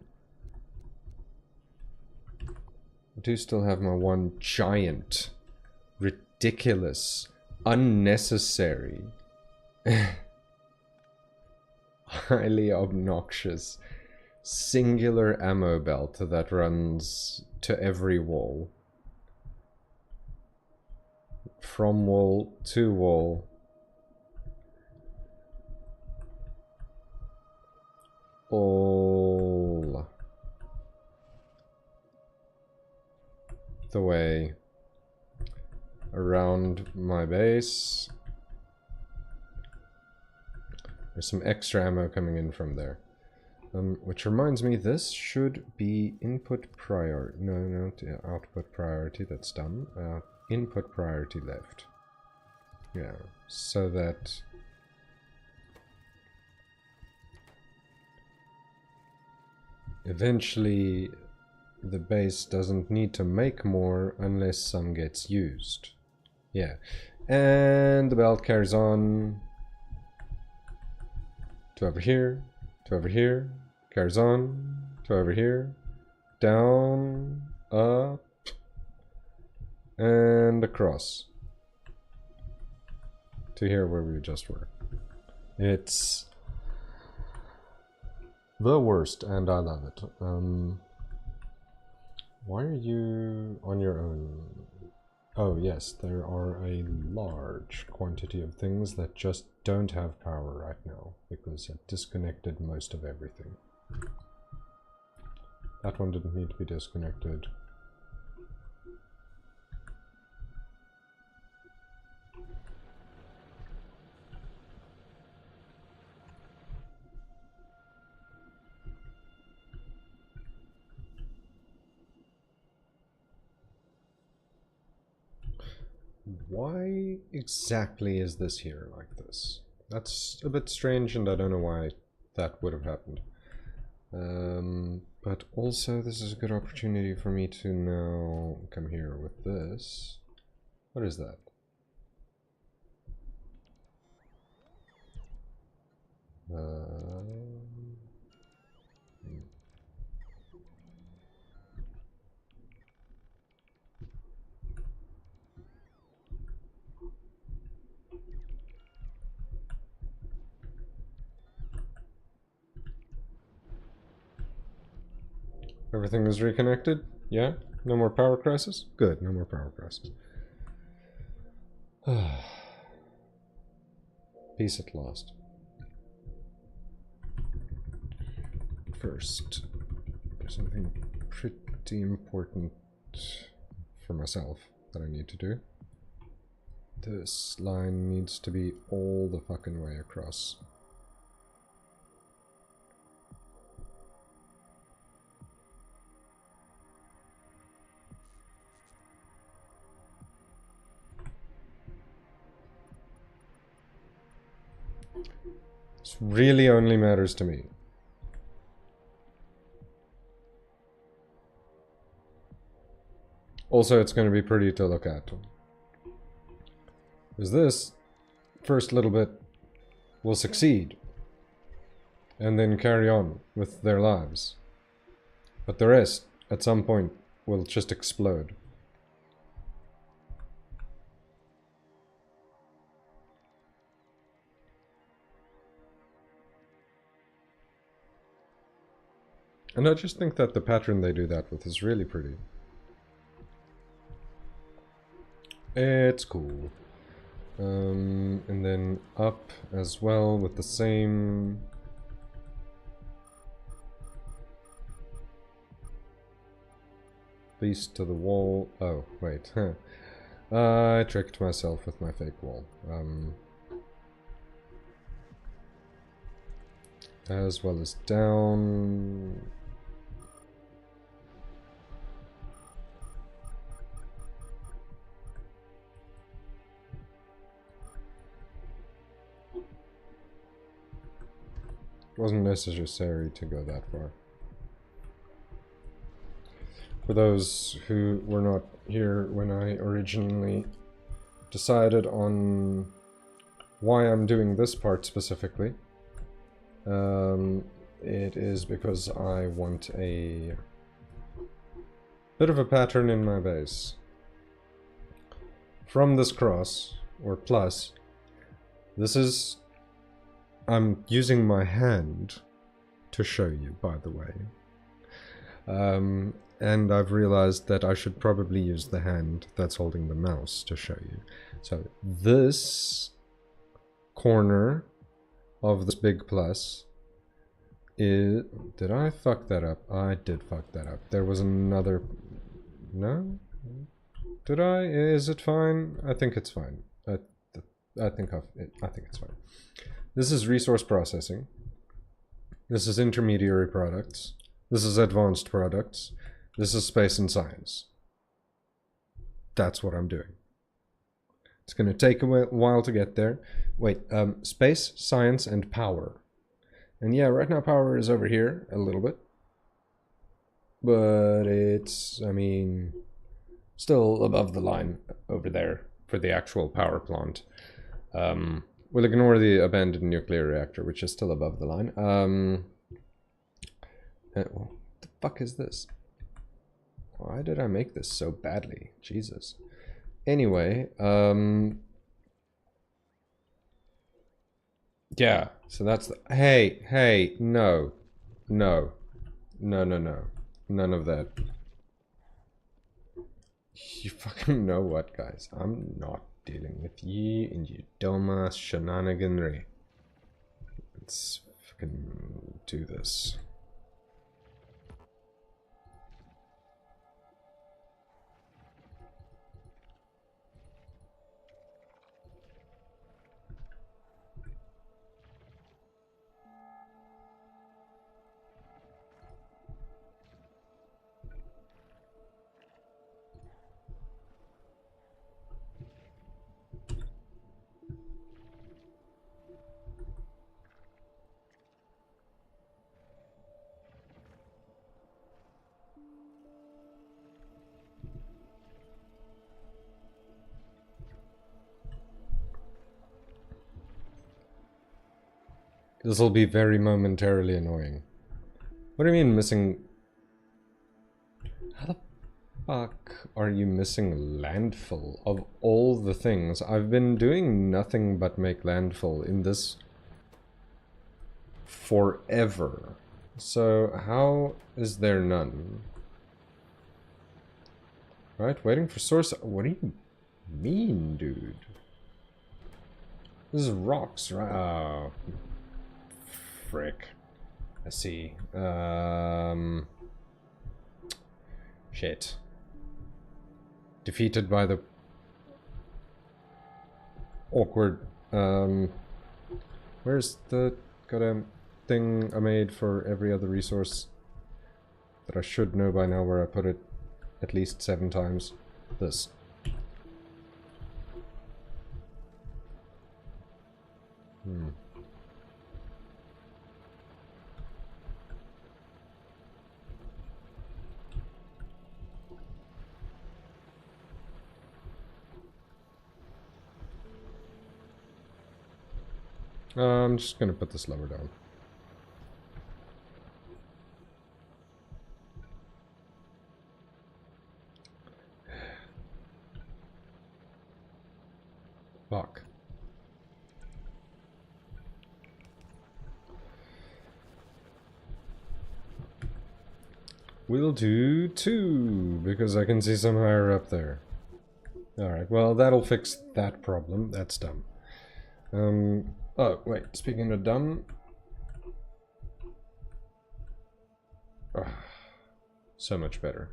I do still have my one giant, ridiculous, unnecessary, highly obnoxious, singular ammo belt that runs to every wall. From wall to wall. All the way. around my base. There's some extra ammo coming in from there. Which reminds me, this should be input priority. No, output priority, that's done. Input priority left. Yeah, so that eventually the base doesn't need to make more unless some gets used. Yeah, and the belt carries on to over here, to over here, carries on to over here, down, up, and across to here where we just were. It's the worst, and I love it. Why are you on your own? Oh yes, there are a large quantity of things that just don't have power right now, because I've disconnected most of everything. That one didn't need to be disconnected. Why exactly is this here like this? That's a bit strange, and I don't know why that would have happened. But also, this is a good opportunity for me to now come here with this. What is that? Everything is reconnected? Yeah? No more power crisis? Good, no more power crisis. Peace at last. First, there's something pretty important for myself that I need to do. This line needs to be all the fucking way across. This really only matters to me. Also, it's going to be pretty to look at. Because this first little bit will succeed and then carry on with their lives. But the rest, at some point, will just explode. And I just think that the pattern they do that with is really pretty. It's cool. And then up as well with the same... piece to the wall. Oh, wait. I tricked myself with my fake wall. As well as down... Wasn't necessary to go that far. For those who were not here when I originally decided on why I'm doing this part specifically, it is because I want a bit of a pattern in my base. From this cross, or plus, this is... I'm using my hand to show you, by the way. And I've realized that I should probably use the hand that's holding the mouse to show you. So this corner of this big plus is... Did I fuck that up? I did fuck that up. There was another... No? Did I? Is it fine? I think it's fine. I think it's fine. This is resource processing. This is intermediary products. This is advanced products. This is space and science. That's what I'm doing. It's going to take a while to get there. Wait, space, science, and power. And yeah, right now power is over here a little bit. But it's, I mean, still above the line over there for the actual power plant. We'll ignore the abandoned nuclear reactor, which is still above the line. What the fuck is this? Why did I make this so badly? Jesus. Anyway, yeah, so that's the... Hey, no. No. None of that. You fucking know what, guys. I'm not dealing with ye and your dumbass shenaniganry. Let's fucking do this. This will be very momentarily annoying. What do you mean missing? How the fuck are you missing landfill? Of all the things, I've been doing nothing but make landfill in this forever. So how is there none? Right, waiting for source. What do you mean, dude? This is rocks, right? Oh. Frick. I see. Shit. Defeated by the awkward, where's the goddamn thing I made for every other resource that I should know by now where I put it at least 7 times? This. I'm just gonna put this lower down. Fuck. We'll do 2, because I can see some higher up there. Alright, well, that'll fix that problem. That's dumb. Oh, wait, speaking of dumb... Oh, so much better.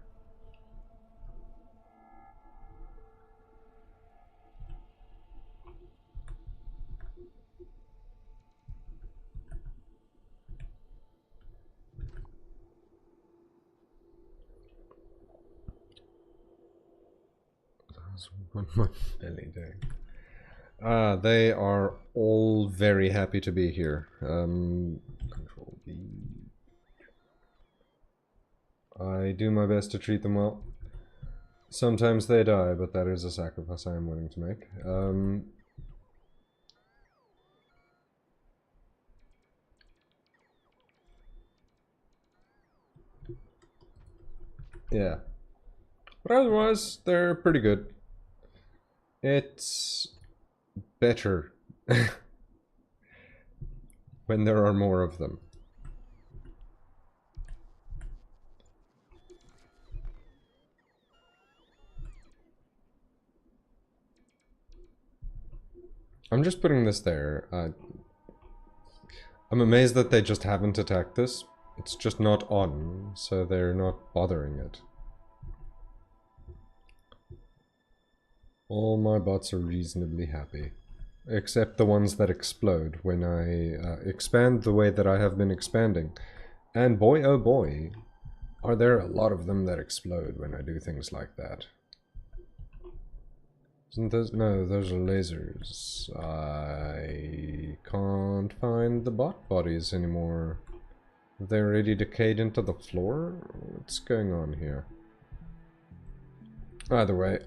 What my belly doing? They are all very happy to be here. Control B. I do my best to treat them well. Sometimes they die, but that is a sacrifice I am willing to make. Yeah. But otherwise, they're pretty good. It's better when there are more of them. I'm just putting this there. I'm amazed that they just haven't attacked this. It's just not on, so they're not bothering it. All my bots are reasonably happy. Except the ones that explode when I expand the way that I have been expanding. And boy oh boy, are there a lot of them that explode when I do things like that. Isn't those... no, those are lasers. I can't find the bot bodies anymore. Have they already decayed into the floor? What's going on here? Either way,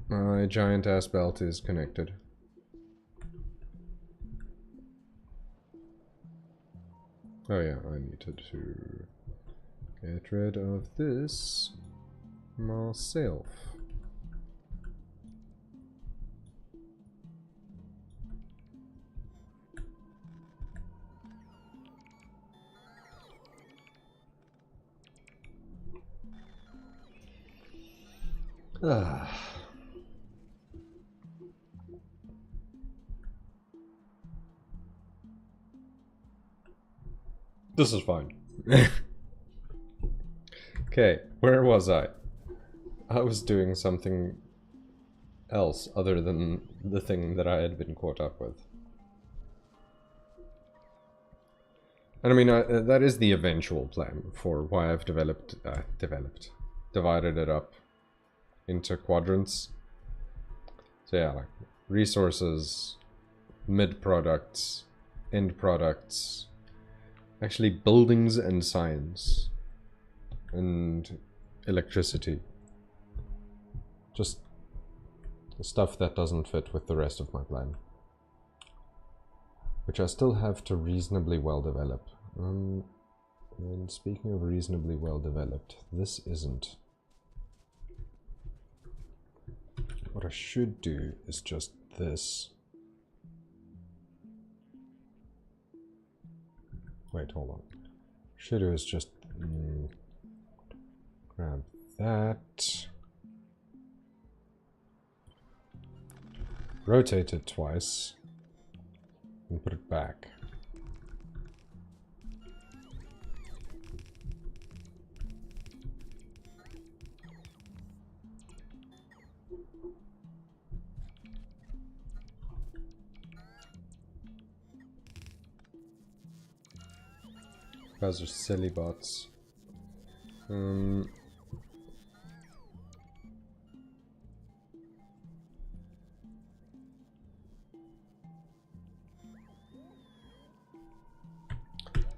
my giant ass belt is connected. Oh yeah, I needed to get rid of this myself. Ah. This is fine. Okay, where was I? I was doing something else other than the thing that I had been caught up with. And I mean, that is the eventual plan for why I've divided it up into quadrants. So yeah, like resources, mid-products, end products, actually buildings and science, and electricity. Just the stuff that doesn't fit with the rest of my plan. Which I still have to reasonably well develop. And speaking of reasonably well developed, this isn't. What I should do is just this. Wait, hold on. Should do is just grab that. Rotate it twice. And put it back. Those are silly bots.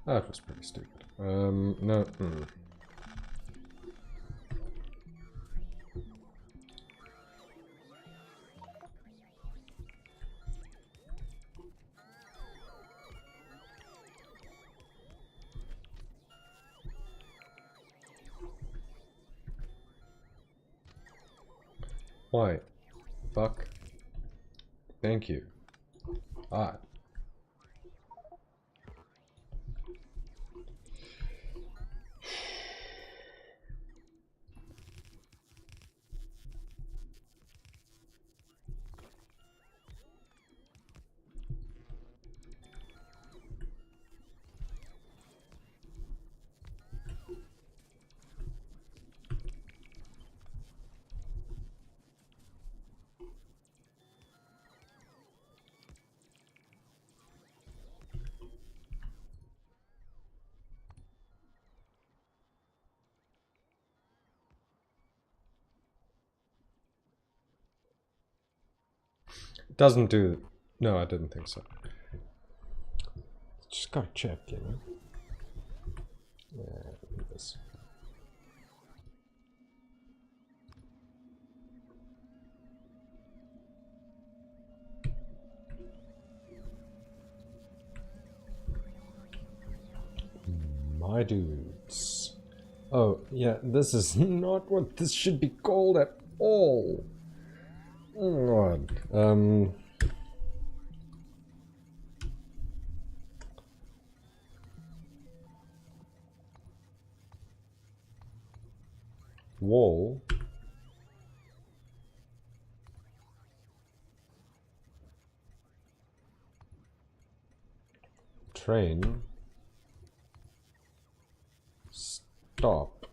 That was pretty stupid. No. Why? Fuck. Thank you. Ah. Doesn't do... No, I didn't think so. Just gotta check, you know? Yeah, this. My dudes. Oh, yeah, this is not what this should be called at all. Oh, God. Wall. Train. Stop.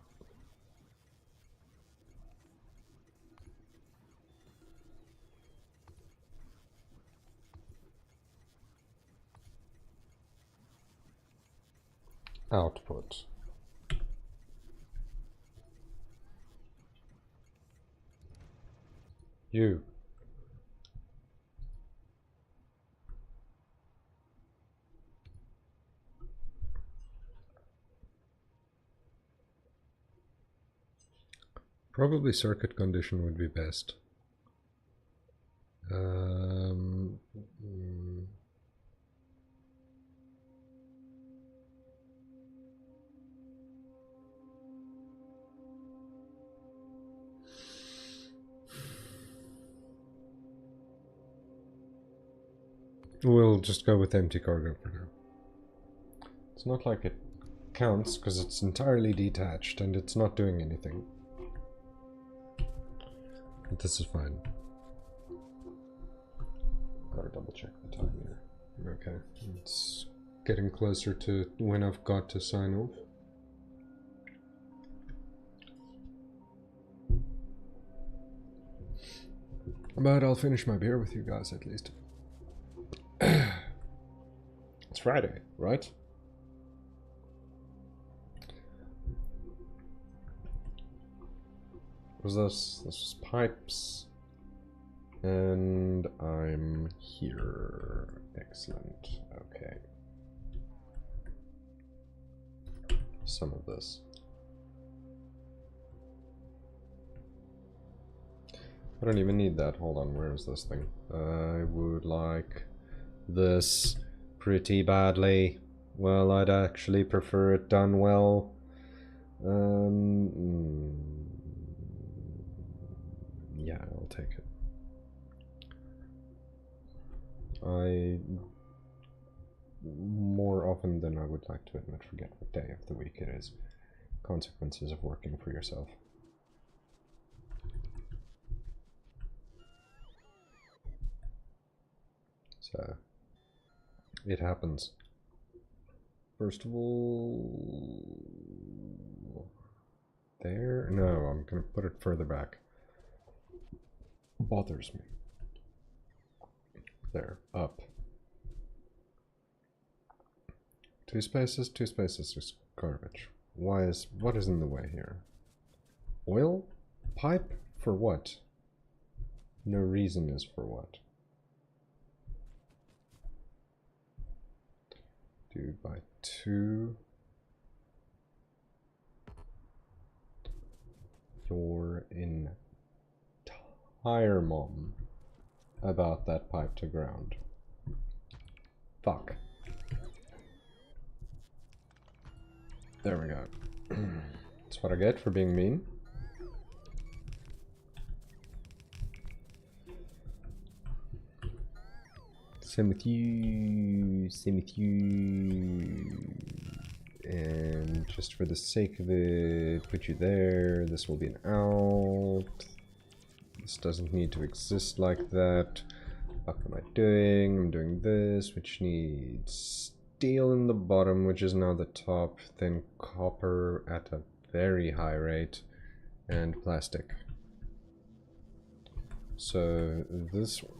output. You. Probably circuit condition would be best. Mm, we'll just go with empty cargo for now. It's not like it counts because it's entirely detached and it's not doing anything. but this is fine. Gotta double check the time here. Okay, it's getting closer to when I've got to sign off. But I'll finish my beer with you guys at least. It's Friday, right? What was this? This was pipes. And I'm here. Excellent. Okay. Some of this. I don't even need that. Hold on, where is this thing? I would like this pretty badly. Well, I'd actually prefer it done well. Yeah, I'll take it. I, more often than I would like to admit, forget what day of the week it is. Consequences of working for yourself. So, it happens. First of all, there? No, I'm gonna put it further back. Bothers me. There, up. 2 spaces is garbage. What is in the way here? Oil? Pipe? For what? No reason is for what. Do by 2. Your entire mom about that pipe to ground. Fuck. There we go. That's what I get for being mean. Same with you. Same with you. And just for the sake of it, put you there. This will be an out. This doesn't need to exist like that. What am I doing? I'm doing this, which needs steel in the bottom, which is now the top, then copper at a very high rate, and plastic. So this one.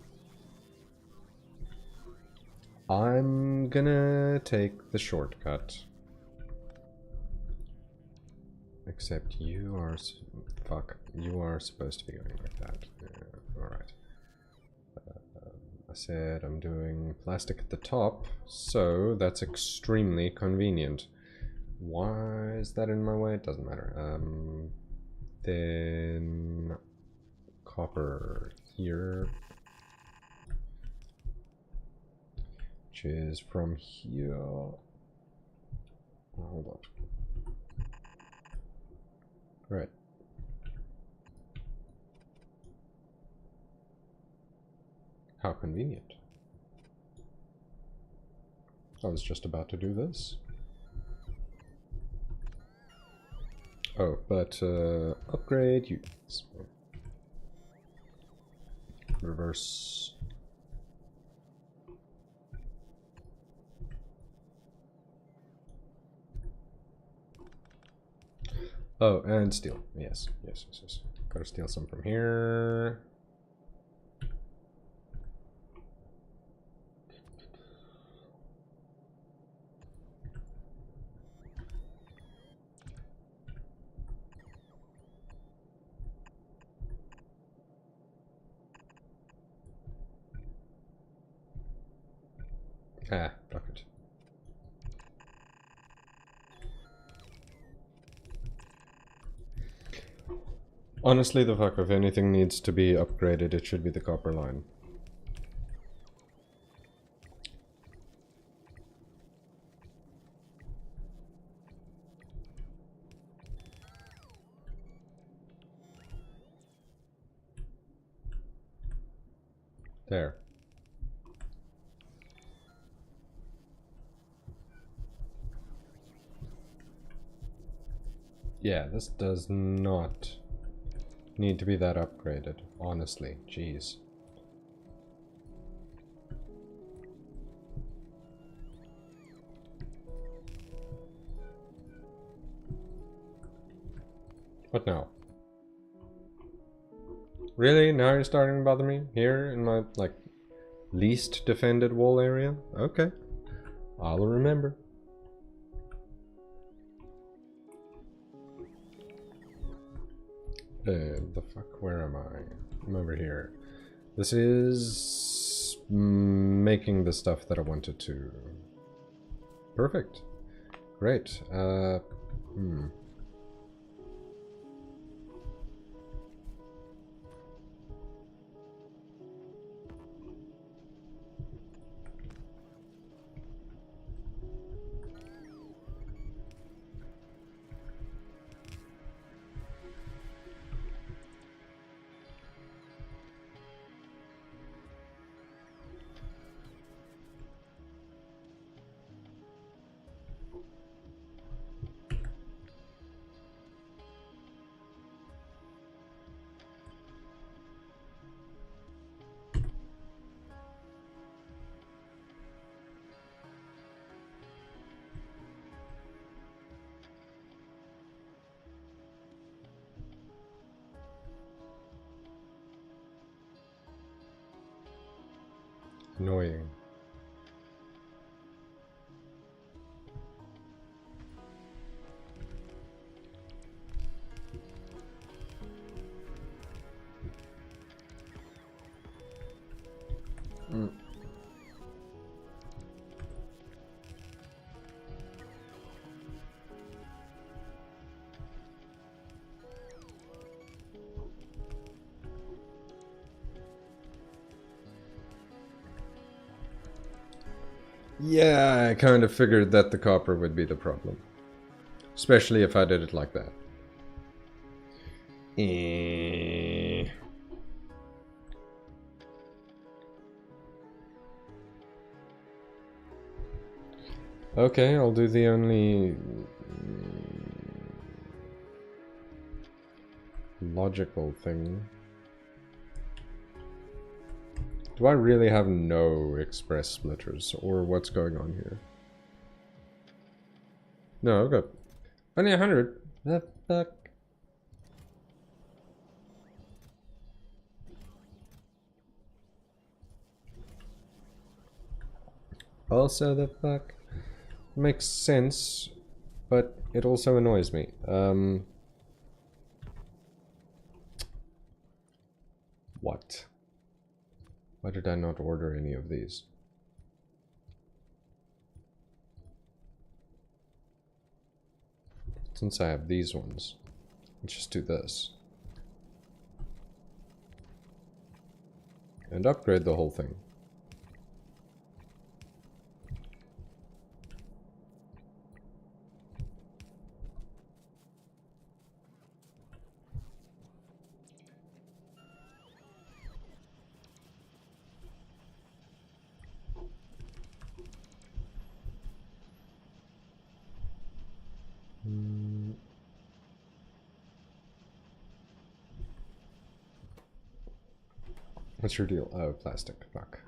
I'm gonna take the shortcut. Except you are... fuck. You are supposed to be going like that. Yeah, alright. I said I'm doing plastic at the top, so that's extremely convenient. Why is that in my way? It doesn't matter. Then... copper here. Which is from here... hold on. Right. How convenient. I was just about to do this. Oh, but upgrade you. Reverse. Oh, and steel. Yes. Gotta steal some from here. Ah, fuck it. Honestly, the fuck, if anything needs to be upgraded, it should be the copper line. There. Yeah, this does not need to be that upgraded, honestly. Jeez. What now? Really? Now you're starting to bother me? Here in my, like, least defended wall area? Okay. I'll remember. The fuck? Where am I? I'm over here. This is making the stuff that I wanted to. Perfect. Great. Annoying. Yeah, I kind of figured that the copper would be the problem. Especially if I did it like that. Okay, I'll do the only logical thing. Do I really have no express splitters, or what's going on here? No, I've got only 100. The fuck? Also, the fuck? Makes sense, but it also annoys me. What? Why did I not order any of these? Since I have these ones, let's just do this. And upgrade the whole thing. What's your deal? Oh, plastic. Fuck.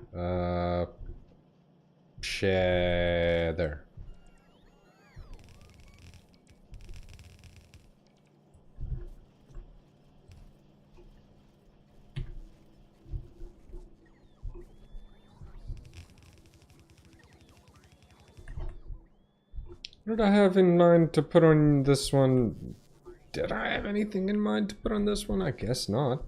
Share there. What did I have in mind to put on this one? Did I have anything in mind to put on this one? I guess not.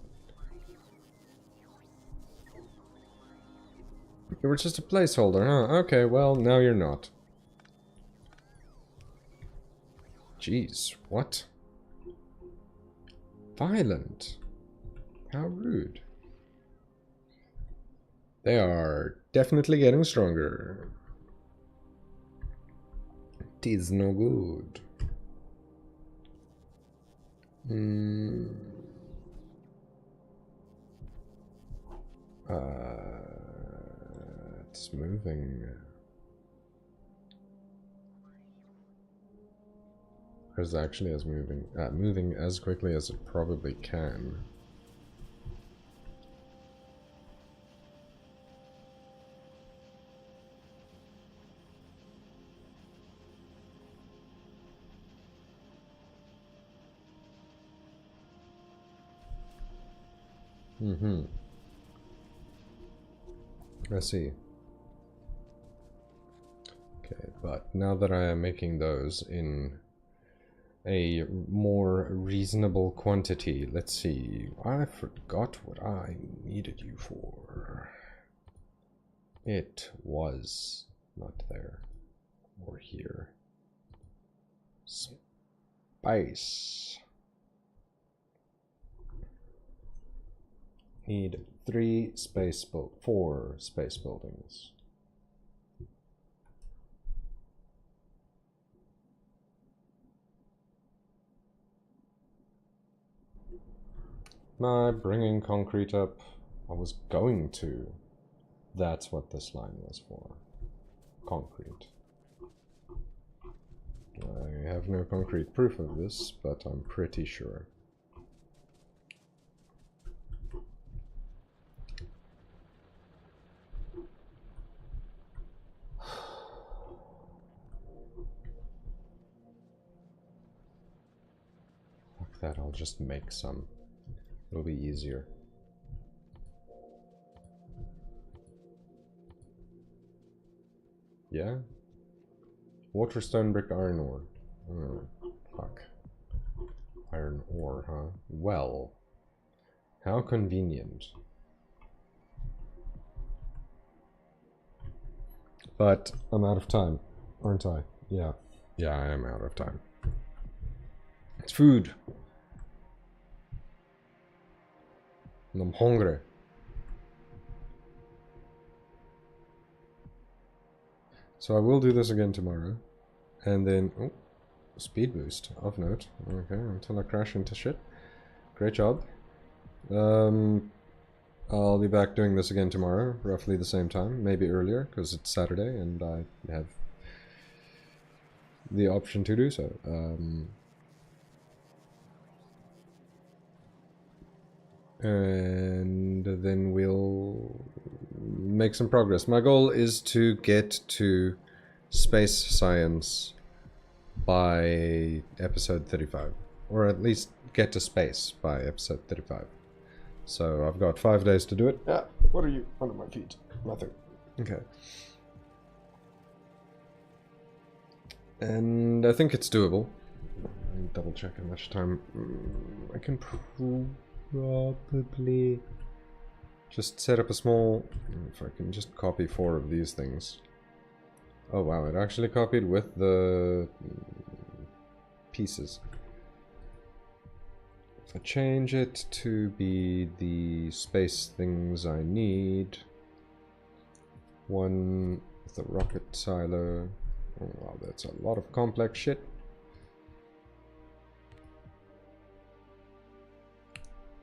You were just a placeholder, huh? Okay, well, now you're not. Jeez, what? Violent. How rude. They are definitely getting stronger. It is no good. It's moving. It's actually as moving as quickly as it probably can. I see. Okay, but now that I am making those in a more reasonable quantity, let's see. I forgot what I needed you for. It was not there or here. Spice. Need 4 space buildings. Am I bringing concrete up? I was going to. That's what this line was for. Concrete. I have no concrete proof of this, but I'm pretty sure. Fuck that, I'll just make some. It'll be easier. Yeah? Water, stone, brick, iron ore. Oh, fuck. Iron ore, huh? Well. How convenient. But I'm out of time, aren't I? Yeah. Yeah, I am out of time. It's food. And I'm hungry. So I will do this again tomorrow. And then... Oh, speed boost, of note. Okay, until I crash into shit. Great job. I'll be back doing this again tomorrow, roughly the same time. Maybe earlier, because it's Saturday and I have the option to do so. And then we'll make some progress. My goal is to get to space science by episode 35, or at least get to space by episode 35. So I've got 5 days to do it. Yeah, what are you under my feet? Nothing. Okay. And I think it's doable. Let me double check how much time I can probably just set up a small... If I can just copy 4 of these things. Oh wow, it actually copied with the pieces. If I change it to be the space things I need. One with the rocket silo. Oh wow, that's a lot of complex shit.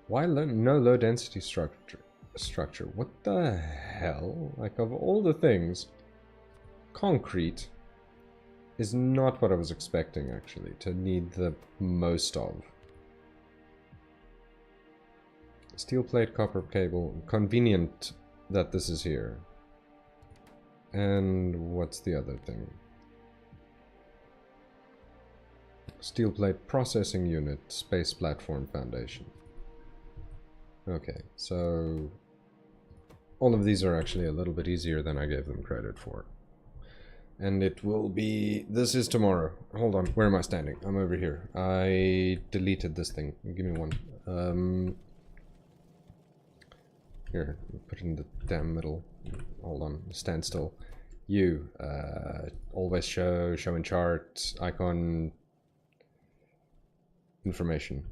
Why no low density structure? What the hell? Like, of all the things, concrete is not what I was expecting, actually, to need the most of. Steel plate, copper cable. Convenient that this is here. And what's the other thing? Steel plate processing unit, space platform foundation. Okay, so all of these are actually a little bit easier than I gave them credit for. And it will be... This is tomorrow. Hold on, where am I standing? I'm over here. I deleted this thing. Give me one. Here, put it in the damn middle. Hold on, stand still. You, always show in chart, icon, information.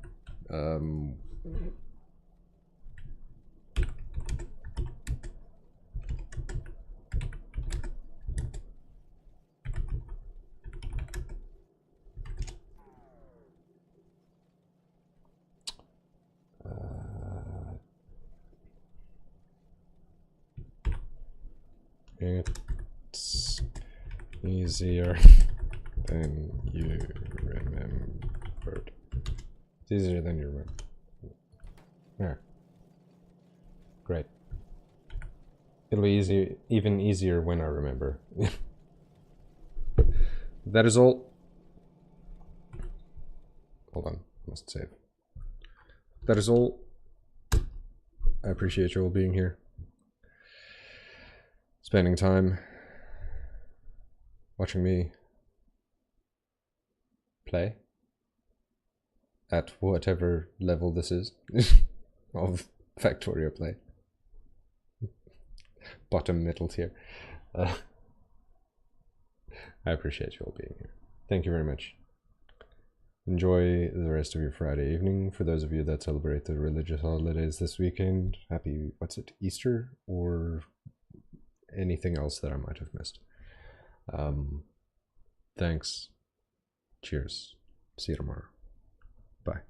It's easier than you remembered. It's easier than you remember. There. Great. It'll be easy, even easier when I remember. That is all. Hold on, must save. That is all. I appreciate you all being here. Spending time watching me play at whatever level this is of Factorio play. Bottom middle tier. I appreciate you all being here. Thank you very much. Enjoy the rest of your Friday evening. For those of you that celebrate the religious holidays this weekend, happy, what's it, Easter? Or anything else that I might have missed. Thanks. Cheers. See you tomorrow. Bye.